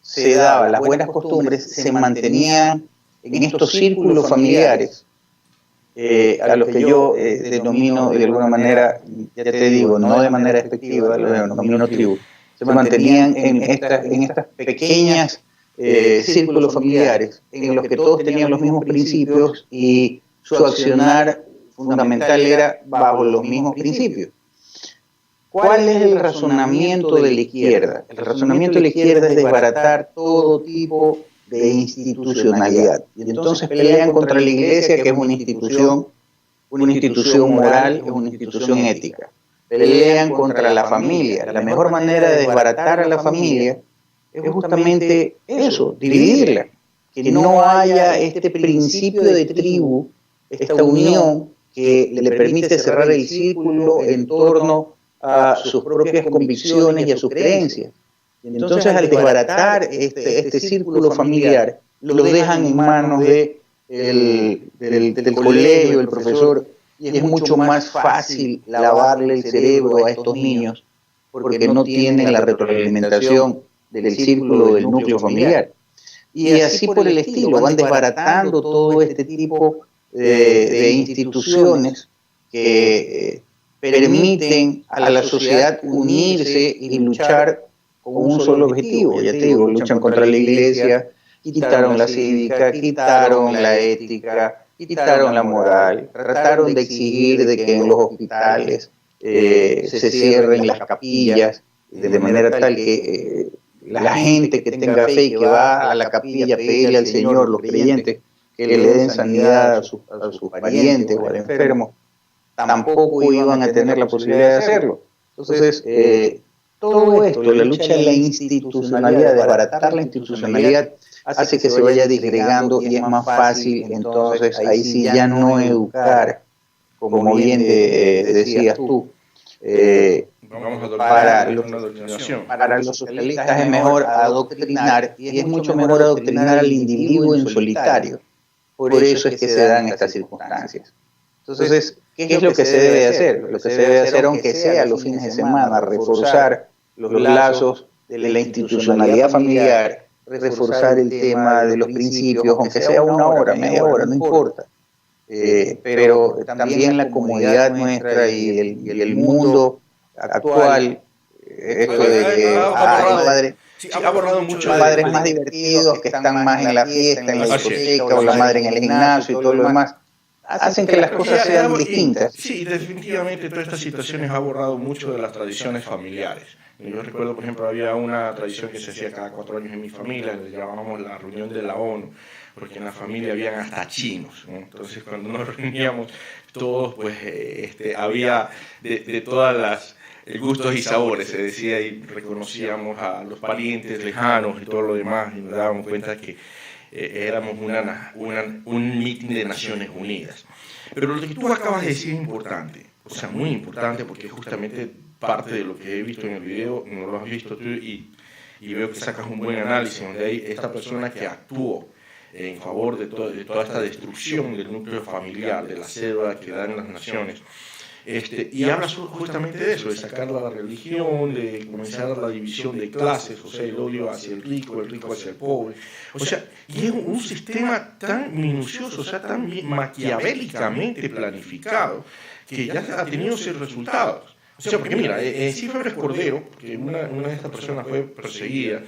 se daba, las buenas costumbres se mantenían en estos círculos familiares, a los que yo denomino de alguna manera, ya te digo, no de manera despectiva, lo denomino tribu. Se mantenían en estas pequeñas círculos familiares en los que todos tenían los mismos principios y su accionar fundamental era bajo los mismos principios. ¿Cuál es el razonamiento de la izquierda? El razonamiento de la izquierda es desbaratar todo tipo de institucionalidad. Y entonces pelean contra la iglesia, que es una institución moral, es una institución ética. Pelean contra la familia. La mejor manera de desbaratar a la familia es justamente eso, dividirla. Que no haya este principio de tribu, esta unión que le permite cerrar el círculo en torno a sus propias convicciones y a sus creencias. Entonces, al desbaratar este círculo familiar, lo dejan en manos del colegio, del profesor, y es mucho más fácil lavarle el cerebro a estos niños porque no tienen la retroalimentación del círculo del núcleo familiar. Y así por el estilo, van desbaratando todo este tipo de instituciones que permiten a la sociedad unirse y luchar con un solo objetivo. Ya te digo, luchan contra la iglesia, quitaron la cívica, quitaron la ética, quitaron la moral, trataron de exigir de que en los hospitales se cierren las capillas, de manera tal que la gente que tenga fe y que va a la capilla a pedirle al Señor, los creyentes, que le den sanidad a sus parientes o al enfermo, tampoco iban a tener la posibilidad de hacerlo. Entonces, todo esto, la lucha de la institucionalidad, de abaratar la institucionalidad, hace que se vaya disgregando y es más fácil, entonces, ahí sí ya no educar, como bien decías tú, vamos a para una adoctrinación. Para los socialistas es mejor adoctrinar, y es mucho mejor adoctrinar al individuo en solitario. Por eso es que se dan estas circunstancias. Entonces, ¿qué es lo que se debe hacer? Lo que se debe hacer, aunque sea los fines de semana, reforzar los lazos de la institucionalidad familiar, reforzar el tema de los principios, aunque sea una hora, media hora, no importa. Pero también la comunidad nuestra y el mundo actual, esto de que ha borrado mucho padres más divertidos, que están más en la fiesta, en la discoteca, o la madre en el gimnasio y todo lo demás, hacen que las cosas sean distintas. Sí, definitivamente todas estas situaciones ha borrado mucho de las tradiciones familiares. Yo recuerdo, por ejemplo, había una tradición que se hacía cada 4 años en mi familia, le llamábamos la reunión de la ONU, porque en la familia habían hasta chinos, ¿no? Entonces cuando nos reuníamos todos, pues había de todas las gustos y sabores, se decía, y reconocíamos a los parientes lejanos y todo lo demás, y nos dábamos cuenta que éramos un mitin de Naciones Unidas. Pero lo que tú acabas de decir es importante, o sea, muy importante, porque justamente parte de lo que he visto en el video, no lo has visto tú, y veo que sacas un buen análisis, donde hay esta persona que actuó en favor de toda esta destrucción del núcleo familiar, de la célula que dan las naciones. Y habla justamente de eso, de sacar la religión, de comenzar la división de clases, o sea, el odio hacia el rico hacia el pobre. O sea, y es un sistema tan minucioso, o sea, tan maquiavélicamente planificado, que ya ha tenido sus resultados. O sea, porque mira, Cifres Cordero, que una de estas personas fue perseguida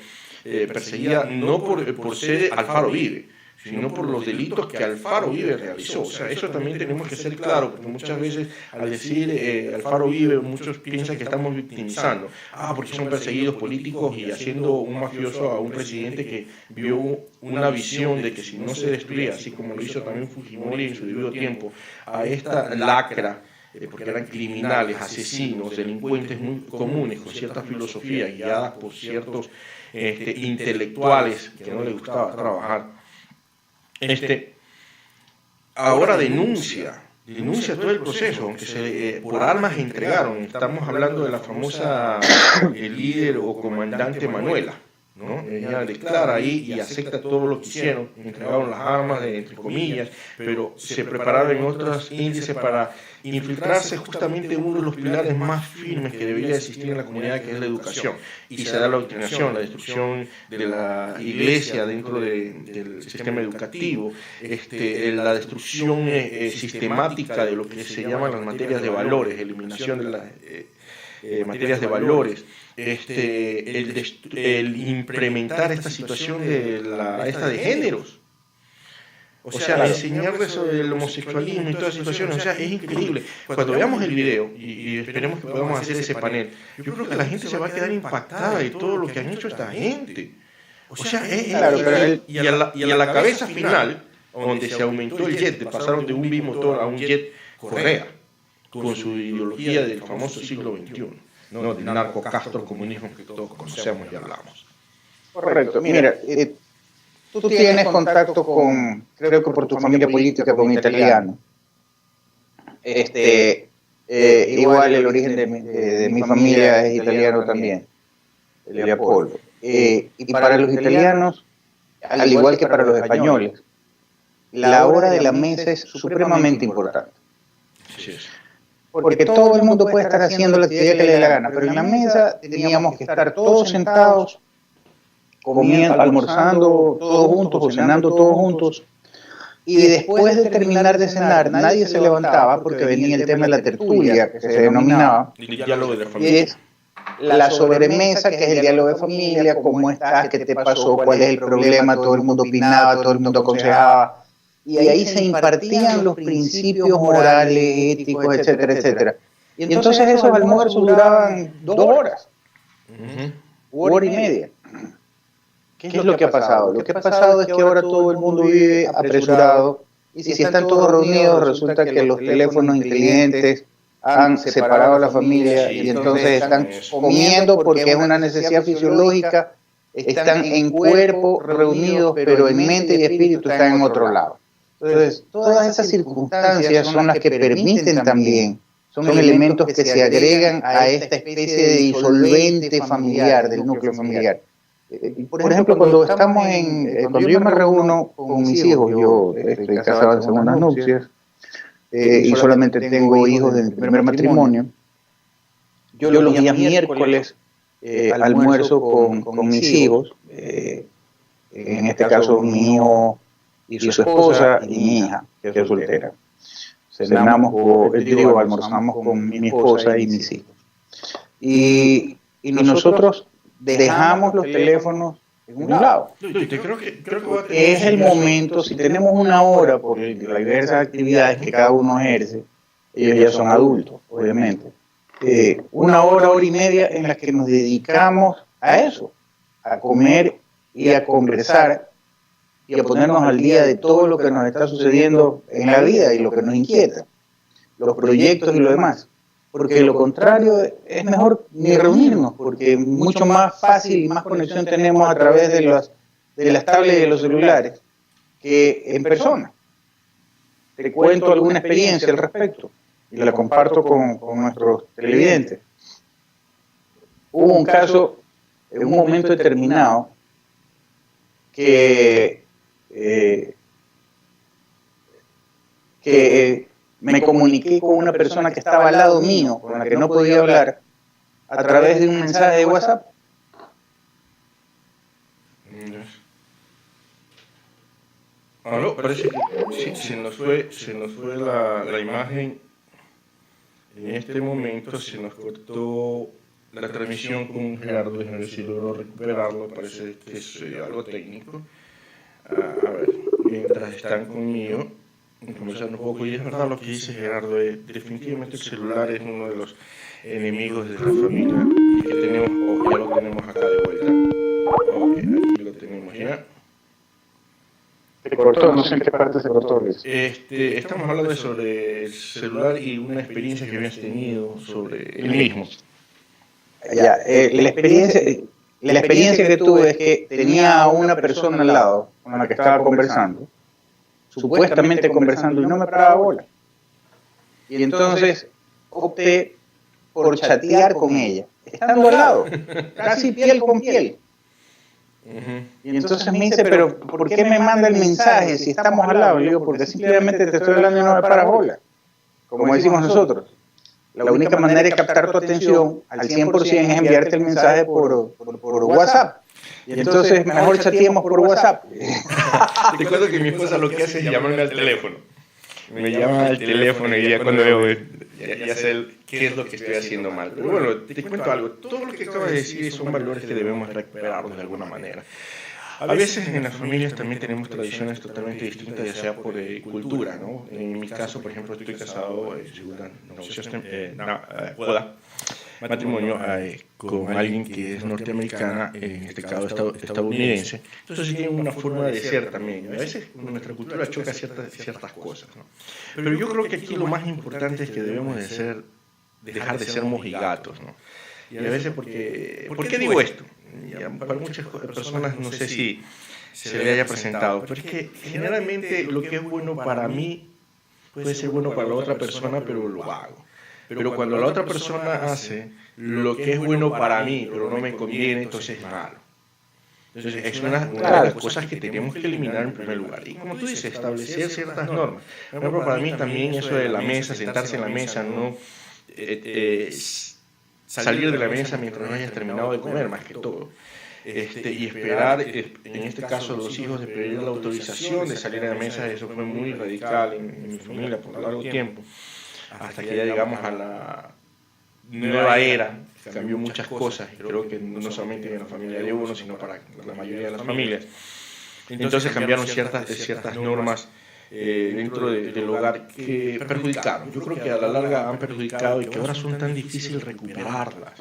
no por ser Alfaro Vive, sino por los delitos que Alfaro Vive realizó. O sea, eso también tenemos que ser claro, porque muchas veces al decir Alfaro Vive, muchos piensan que estamos victimizando. Porque son perseguidos políticos y haciendo un mafioso a un presidente que vio una visión de que si no se destruía, así como lo hizo también Fujimori en su debido tiempo, a esta lacra, porque eran criminales, asesinos, delincuentes muy comunes, con cierta filosofía, guiadas por ciertos intelectuales que no les gustaba trabajar. Ahora denuncia todo el proceso, aunque por armas entregaron. Estamos hablando de la famosa líder o comandante Manuela, ¿no? Ella declara ahí y acepta todo lo que hicieron, entregaron las armas, entre comillas, pero se prepararon en otros índices para infiltrarse justamente en uno de los pilares más firmes que debería existir en la comunidad, que es la educación. Y se da la adoctrinación, la destrucción de la iglesia dentro del sistema educativo, la destrucción sistemática de lo que se llaman las materias de valores, eliminación de las materias de valores, el implementar esta situación de géneros. O sea, enseñarles sobre el homosexualismo y todas las situaciones. O sea, es increíble. Cuando veamos el video, y esperemos que podamos hacer ese panel, yo creo que la gente se va a quedar impactada de todo lo que han hecho esta gente. O sea, y a la cabeza final, donde se aumentó el jet, pasaron de un bimotor a un jet Correa, con su ideología del famoso siglo XXI, ¿no? Del narco-castro-comunismo que todos conocemos y hablamos. Correcto. Mira, tú tienes contacto con, creo que por tu familia política, con italiano. Igual el origen de mi familia es italiano también, el de Apolo. Y para los italianos, al igual que para los españoles, la hora de la mesa es supremamente importante. Así es. Porque todo el mundo puede estar haciendo la actividad que le dé la gana, pero en la mesa teníamos que estar todos sentados, comiendo, almorzando todos juntos o cenando todos juntos, y después de terminar de cenar nadie se levantaba porque venía el tema de la tertulia, que se denominaba, El diálogo de la y familia. es la sobremesa, que es el diálogo de familia, cómo estás, qué te pasó, cuál es el problema, todo el mundo opinaba, todo el mundo aconsejaba, y ahí se impartían los principios morales, éticos, etcétera, etcétera. Y entonces esos almuerzos duraban 2 horas, hora y media. ¿Qué es lo que ha pasado? Lo que ha pasado es que ahora todo el mundo vive apresurado, y si están todos reunidos resulta que los teléfonos inteligentes han separado a la familia, y entonces están comiendo porque es una necesidad fisiológica, están en cuerpo reunidos, pero en mente y espíritu están en otro lado. Entonces, todas esas circunstancias son las que permiten también, son elementos que se agregan a esta especie de disolvente familiar, del núcleo familiar. Por ejemplo, cuando yo me reúno con mis hijos, yo estoy casado en segundas nupcias, y solamente tengo hijos de mi primer matrimonio, yo los días miércoles almuerzo con mis hijos, en este caso mi hijo y su esposa y mi hija, que es soltera. Almorzamos con mi esposa y mis hijos. Y nosotros dejamos los teléfonos en un lado. Creo que Es el momento, si tenemos una hora por las diversas actividades que cada uno ejerce, ellos ya son adultos, obviamente, una hora, hora y media en las que nos dedicamos a eso, a comer y a conversar y a ponernos al día de todo lo que nos está sucediendo en la vida y lo que nos inquieta, los proyectos y lo demás. Porque de lo contrario es mejor ni reunirnos, porque mucho más fácil y más conexión tenemos a través de las tablets y de los celulares que en persona. Te cuento alguna experiencia al respecto y la comparto con nuestros televidentes. Hubo un caso en un momento determinado que me comuniqué con una persona que estaba al lado mío, con la que no podía hablar, a través de un mensaje de WhatsApp. Aló, parece que sí, se nos fue la imagen. En este momento se nos cortó la transmisión con Gerardo, déjame ver si logro recuperarlo, parece que es algo técnico. A ver, mientras están conmigo, conversando un poco, y es verdad lo que dice Gerardo, definitivamente el celular es uno de los enemigos de la familia, y que tenemos, ya lo tenemos acá de vuelta. Ok, aquí lo tenemos ya. Se cortó, no sé en qué parte se cortó. Estamos hablando sobre el celular y una experiencia que habías tenido sobre el mismo. Ya, la experiencia que tuve es que tenía a una persona al lado con la que estaba conversando, supuestamente conversando, y no me paraba bola. Y entonces opté por chatear con ella, estando al lado, casi piel con piel. Y entonces me dice, pero ¿por qué me manda el mensaje si estamos al lado? Y digo, porque simplemente te estoy hablando y no me paras bola, como decimos nosotros. La única manera de captar tu atención al 100% es enviarte el mensaje por WhatsApp. Y entonces mejor chateemos por WhatsApp. Te acuerdo que mi esposa lo que hace es llamarme al teléfono. Me llama al teléfono y ya cuando veo, ya sé qué es lo que estoy haciendo mal. Pero bueno, te cuento algo. Todo lo que acabas de decir son valores que debemos recuperarlos de alguna manera. A veces en las familias también tenemos tradiciones totalmente distintas, ya sea por cultura, ¿no? En mi caso, por ejemplo, estoy casado, matrimonio con alguien que es norteamericana, en este caso estadounidense. Entonces tiene una forma de ser también. Y a veces nuestra cultura choca ciertas cosas, ¿no? Pero yo creo que aquí lo más importante es que debemos dejar de ser mojigatos, ¿no? Y a veces ¿por qué digo esto? Para muchas personas no sé si se le haya presentado, pero es que generalmente lo que es bueno para mí puede ser bueno para la otra persona, pero lo hago. Pero cuando la otra persona hace lo que es bueno para mí, pero no me conviene, entonces es malo. Entonces es una de las cosas que tenemos que eliminar en primer lugar. Y como tú dices, establecer ciertas normas. Por ejemplo, para mí también eso de la mesa, sentarse en la mesa, no salir de la mesa mientras no hayas terminado de comer, más que todo. Y esperar, en este caso los hijos, de pedir la autorización de salir de la mesa, eso fue muy radical en mi familia por largo tiempo, hasta que ya llegamos a la nueva era, cambió muchas cosas, y creo que no solamente en la familia de uno, sino para la mayoría de las familias. Entonces cambiaron ciertas normas dentro del hogar que perjudicaron. Yo creo que a la larga han perjudicado y que ahora son tan difíciles recuperarlas.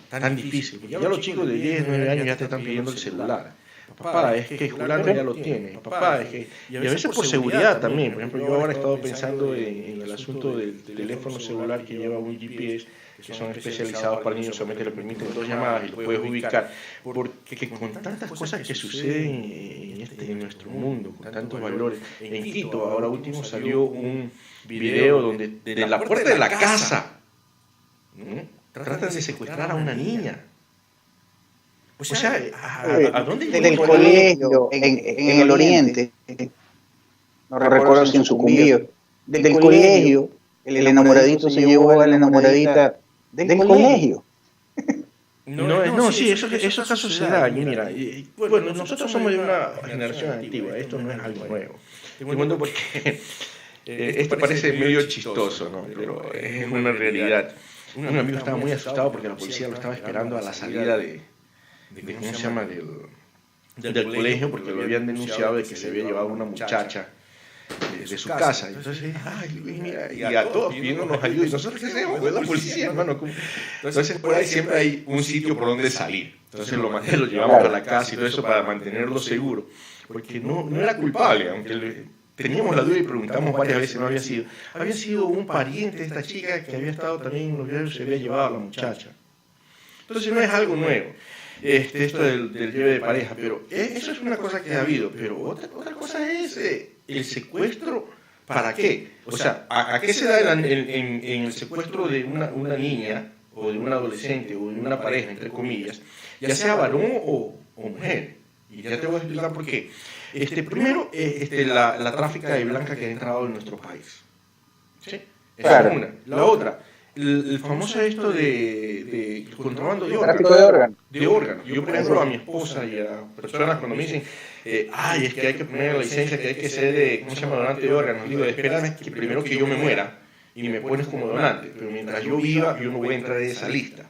Tan difícil. Porque ya los chicos de 10, 9 años ya te están pidiendo el celular. Papá, es que Julano ya lo tiene. Papá, es que... Y a veces por seguridad también. Por ejemplo, yo ahora he estado pensando en el asunto del teléfono celular que lleva un GPS. que son especializados para niños, solamente le permiten 2 llamadas y lo puedes ubicar, porque con tantas cosas que suceden en nuestro mundo, con tantos valores, en Quito ahora último salió un video donde de la puerta de la casa, ¿no?, tratan de secuestrar a una niña. O sea, ¿a dónde llegó del colegio en el oriente? No recuerdo si en Sucumbío. Del colegio, el enamoradito se llevó a la enamoradita del colegio. No, sí, esos casos se dan. Mira, bueno, nosotros somos de una generación antigua, esto no es algo nuevo. Te cuento porque esto parece medio chistoso, ¿no?, pero es una realidad. Un amigo estaba muy asustado porque la policía lo estaba esperando a la salida de ¿cómo se llama?, del colegio, porque lo habían denunciado de que se había llevado una muchacha de su casa. Entonces, ay, mira, y a todos pidiéndonos ayuda. ¿Y nosotros qué hacemos? Pues la policía, hermano. Entonces, por ahí siempre hay un sitio por donde salir. Entonces, lo llevamos a la casa y todo eso para mantenerlo seguro. Porque no era culpable, aunque teníamos la duda y preguntamos varias veces, no había sido. Había sido un pariente de esta chica que había estado también en los diarios y se había llevado a la muchacha. Entonces, no es algo nuevo. Esto del lleve de pareja, pero eso es una cosa que ha habido, pero otra cosa es el secuestro. ¿Para qué? O sea, ¿a qué se da en el secuestro de una niña o de un adolescente o de una pareja, entre comillas, ya sea varón o mujer? Y ya te voy a explicar por qué. Primero, la tráfica de blanca que ha entrado en nuestro país. ¿Sí? Esa es una. La otra, el famoso esto de contrabando de órganos. De órganos. Yo, por ejemplo, a mi esposa y a personas cuando me dicen, es que hay que poner la licencia, que hay que ser ¿cómo se llama?, donante de órganos. Digo, espérame que primero que yo me muera y me pones como donante, pero mientras yo viva, yo no voy a entrar en esa lista.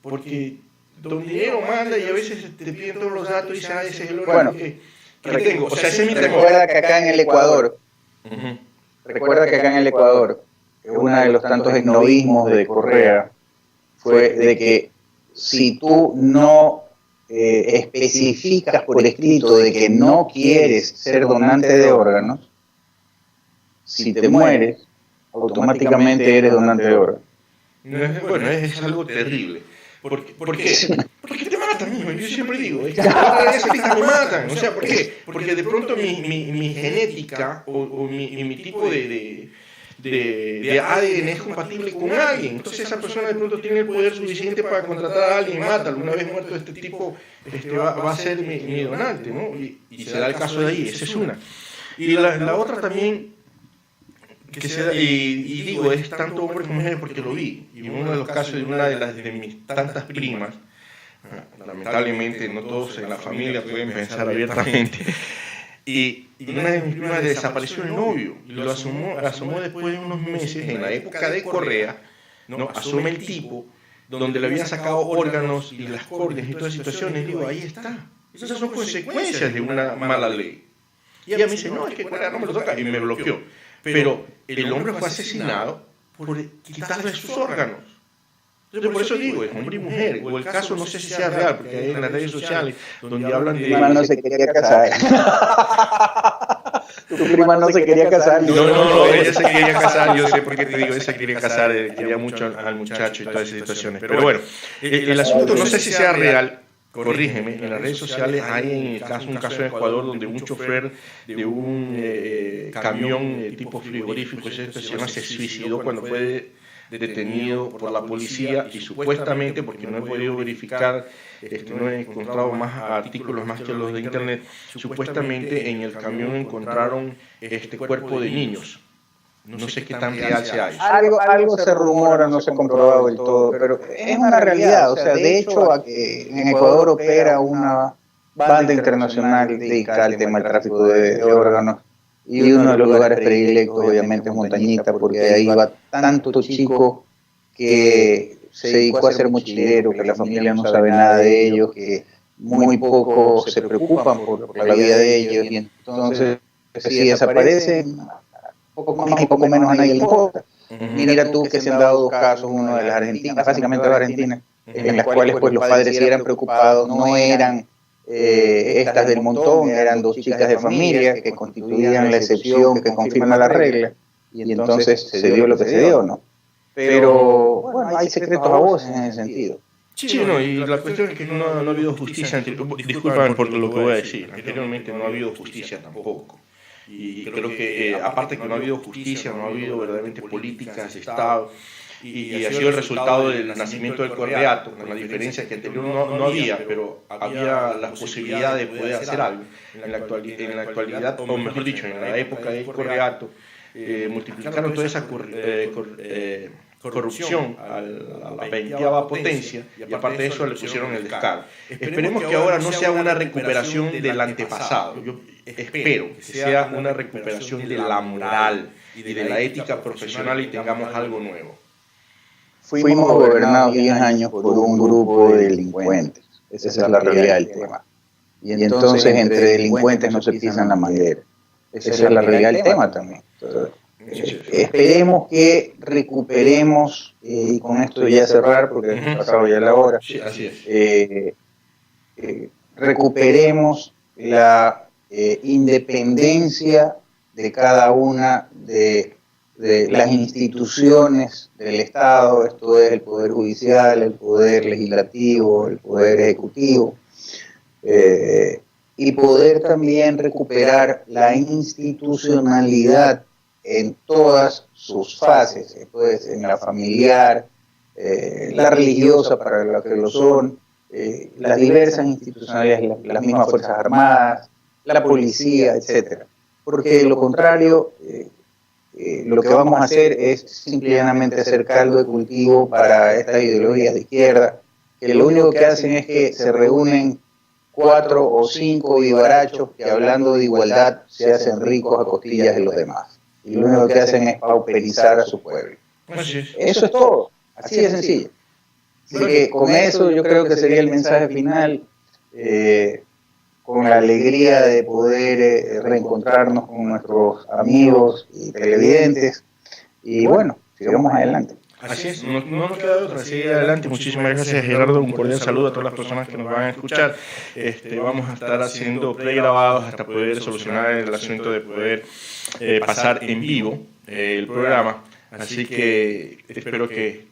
Porque don dinero manda y a veces te piden todos los datos y dice, ese es el órgano que tengo. O sea, ese es mi temor. Recuerda que acá en el Ecuador, uno de los tantos esnovismos de Correa fue de que si tú no especificas por escrito de que no quieres ser donante de órganos, si te mueres, automáticamente eres donante de órganos. Bueno, es algo terrible. ¿Por qué? Porque te matan, mijo. Yo siempre digo, es que otra vez me matan. O sea, ¿por qué? Porque de pronto mi genética o mi tipo de ADN es compatible con alguien. Entonces esa persona de pronto tiene el poder suficiente para contratar a alguien y mátalo. Una vez muerto este tipo, va a ser mi donante, ¿no? Y se da el caso de ahí, esa es una. Y la otra también, que se da, y digo, es tanto hombres como mujeres porque lo vi. Y uno de los casos de una de mis tantas primas, lamentablemente no todos en la familia pueden pensar abiertamente, y una de mis primas desapareció el novio y lo asomó después de unos meses, en la época de Correa, ¿no? Asoma el tipo donde le habían sacado órganos y las córneas y todas las situaciones. Digo, ahí está. Esas son consecuencias de una mala ley. Y ella me dice, no, es que Correa no me lo toca, y me bloqueó. Pero el hombre fue asesinado por quitarle sus órganos. Entonces, por eso digo, es hombre y mujer. O el caso no sé si sea real, porque hay en las redes sociales donde hablan de... Tu prima no se quería casar. Tu prima no se quería casar. No, ella se quería casar. Yo sé por qué te digo, ella se quería casar, quería mucho al muchacho y todas esas situaciones. Pero bueno, el asunto no sé si sea real. Corrígeme, en las redes sociales hay un caso en Ecuador donde un chofer de un camión tipo frigorífico se suicidó cuando fue detenido por la policía y supuestamente, porque no he podido verificar, no he encontrado más artículos más que los de internet, supuestamente en el camión encontraron cuerpo de niños. No sé qué tan real sea eso. Algo se rumora, no se ha comprobado del todo, pero es una realidad. O sea, de hecho, en Ecuador opera una banda internacional dedicada al tema del tráfico de órganos. Y uno de los lugares predilectos, obviamente, es Montañita, porque ahí va tanto chico que se dedicó a ser mochilero, que la familia no sabe nada de ellos, que muy poco se preocupan por la vida de ellos, y entonces, si desaparecen, poco más y poco menos a nadie le importa. Mira tú que se han dado dos casos, uno de las argentinas, básicamente de Argentina, en las cuales pues los padres sí eran preocupados, no eran estas del montón, eran dos chicas de familia que constituían la excepción que confirma la regla, y entonces se dio lo que se dio, ¿no? pero bueno, hay secretos a voces en ese sentido. Sí, no, y la cuestión es que no ha habido justicia, disculpan por lo que voy a decir, anteriormente no ha habido justicia tampoco. Y creo que, aparte que no ha habido justicia, no ha habido verdaderamente políticas de Estado, y ha sido el resultado del nacimiento del Correato, con la diferencia que anterior no había, pero había la posibilidad de poder hacer algo. En la actualidad, o mejor dicho, en la época del Correato, multiplicaron toda esa corrupción a la 20ª potencia, y aparte de eso le pusieron el descaro. Esperemos que ahora no sea una recuperación del antepasado, yo espero que sea una recuperación de la moral y de la ética profesional y tengamos algo nuevo. Fuimos gobernados 10 años por un grupo de delincuentes, esa es la realidad del tema. Y entonces entre delincuentes no se pisan la manguera, esa es la realidad del tema también. Entonces, esperemos que recuperemos, y con esto ya cerrar porque ha pasado ya la hora, sí, así es. Recuperemos la independencia de cada una de las instituciones del Estado, esto es el Poder Judicial, el Poder Legislativo, el Poder Ejecutivo, y poder también recuperar la institucionalidad en todas sus fases, entonces en la familiar, la religiosa para los que lo son, las diversas institucionalidades, las mismas Fuerzas Armadas, la policía, etcétera. Porque de lo contrario, lo que vamos a hacer es simplemente hacer caldo de cultivo para estas ideologías de izquierda, que lo único que hacen es que se reúnen 4 o 5 vivarachos que hablando de igualdad se hacen ricos a costillas de los demás. Y lo único que hacen es pauperizar a su pueblo. Eso es todo, así de sencillo. Así que con eso yo creo que sería el mensaje final, con la alegría de poder reencontrarnos con nuestros amigos y televidentes. Y bueno, sigamos adelante. Así es, no nos queda otra, seguir adelante. Muchísimas gracias, Gerardo, un cordial saludo a todas las personas que nos van a escuchar. Vamos a estar haciendo pregrabados hasta poder solucionar el asunto de poder pasar en vivo el programa, así que espero que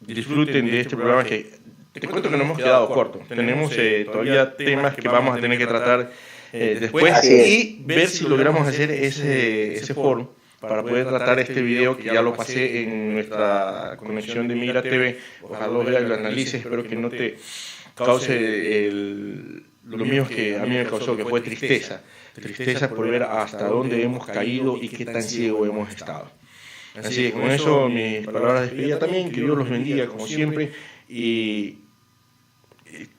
disfruten de este programa, que te cuento que nos hemos quedado cortos, tenemos todavía temas que vamos a tener que tratar después y ver si logramos hacer ese foro para poder tratar este video que ya lo pasé en nuestra conexión de Mira TV. Ojalá lo veas y lo analices, espero que no te cause lo mismo que a mí me causó, que fue tristeza por ver hasta dónde hemos caído y qué tan ciego hemos estado. Así que con eso mis palabras de despedida también, que Dios los bendiga como siempre, y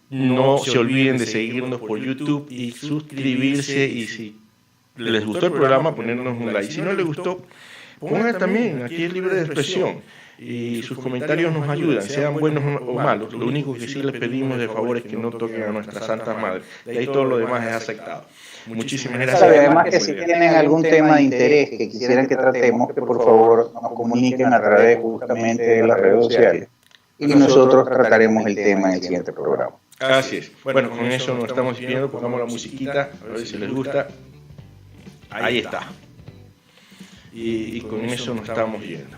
no se olviden de seguirnos por YouTube y suscribirse, y si les gustó el programa ponernos un like, si no les gustó pongan también, aquí es libre de expresión y sus comentarios nos ayudan, sean buenos o malos. Lo único que sí les pedimos de favor es que no toquen a nuestras santas madres, de ahí todo lo demás es aceptado. Muchísimas gracias. Además que si tienen algún tema de interés que quisieran que tratemos, que por favor nos comuniquen a través justamente de las redes sociales y nosotros trataremos el tema en el siguiente programa. Así es. Bueno, con eso nos estamos despidiendo, pongamos la musiquita, a ver si les gusta. Ahí está. Y con eso nos estamos yendo.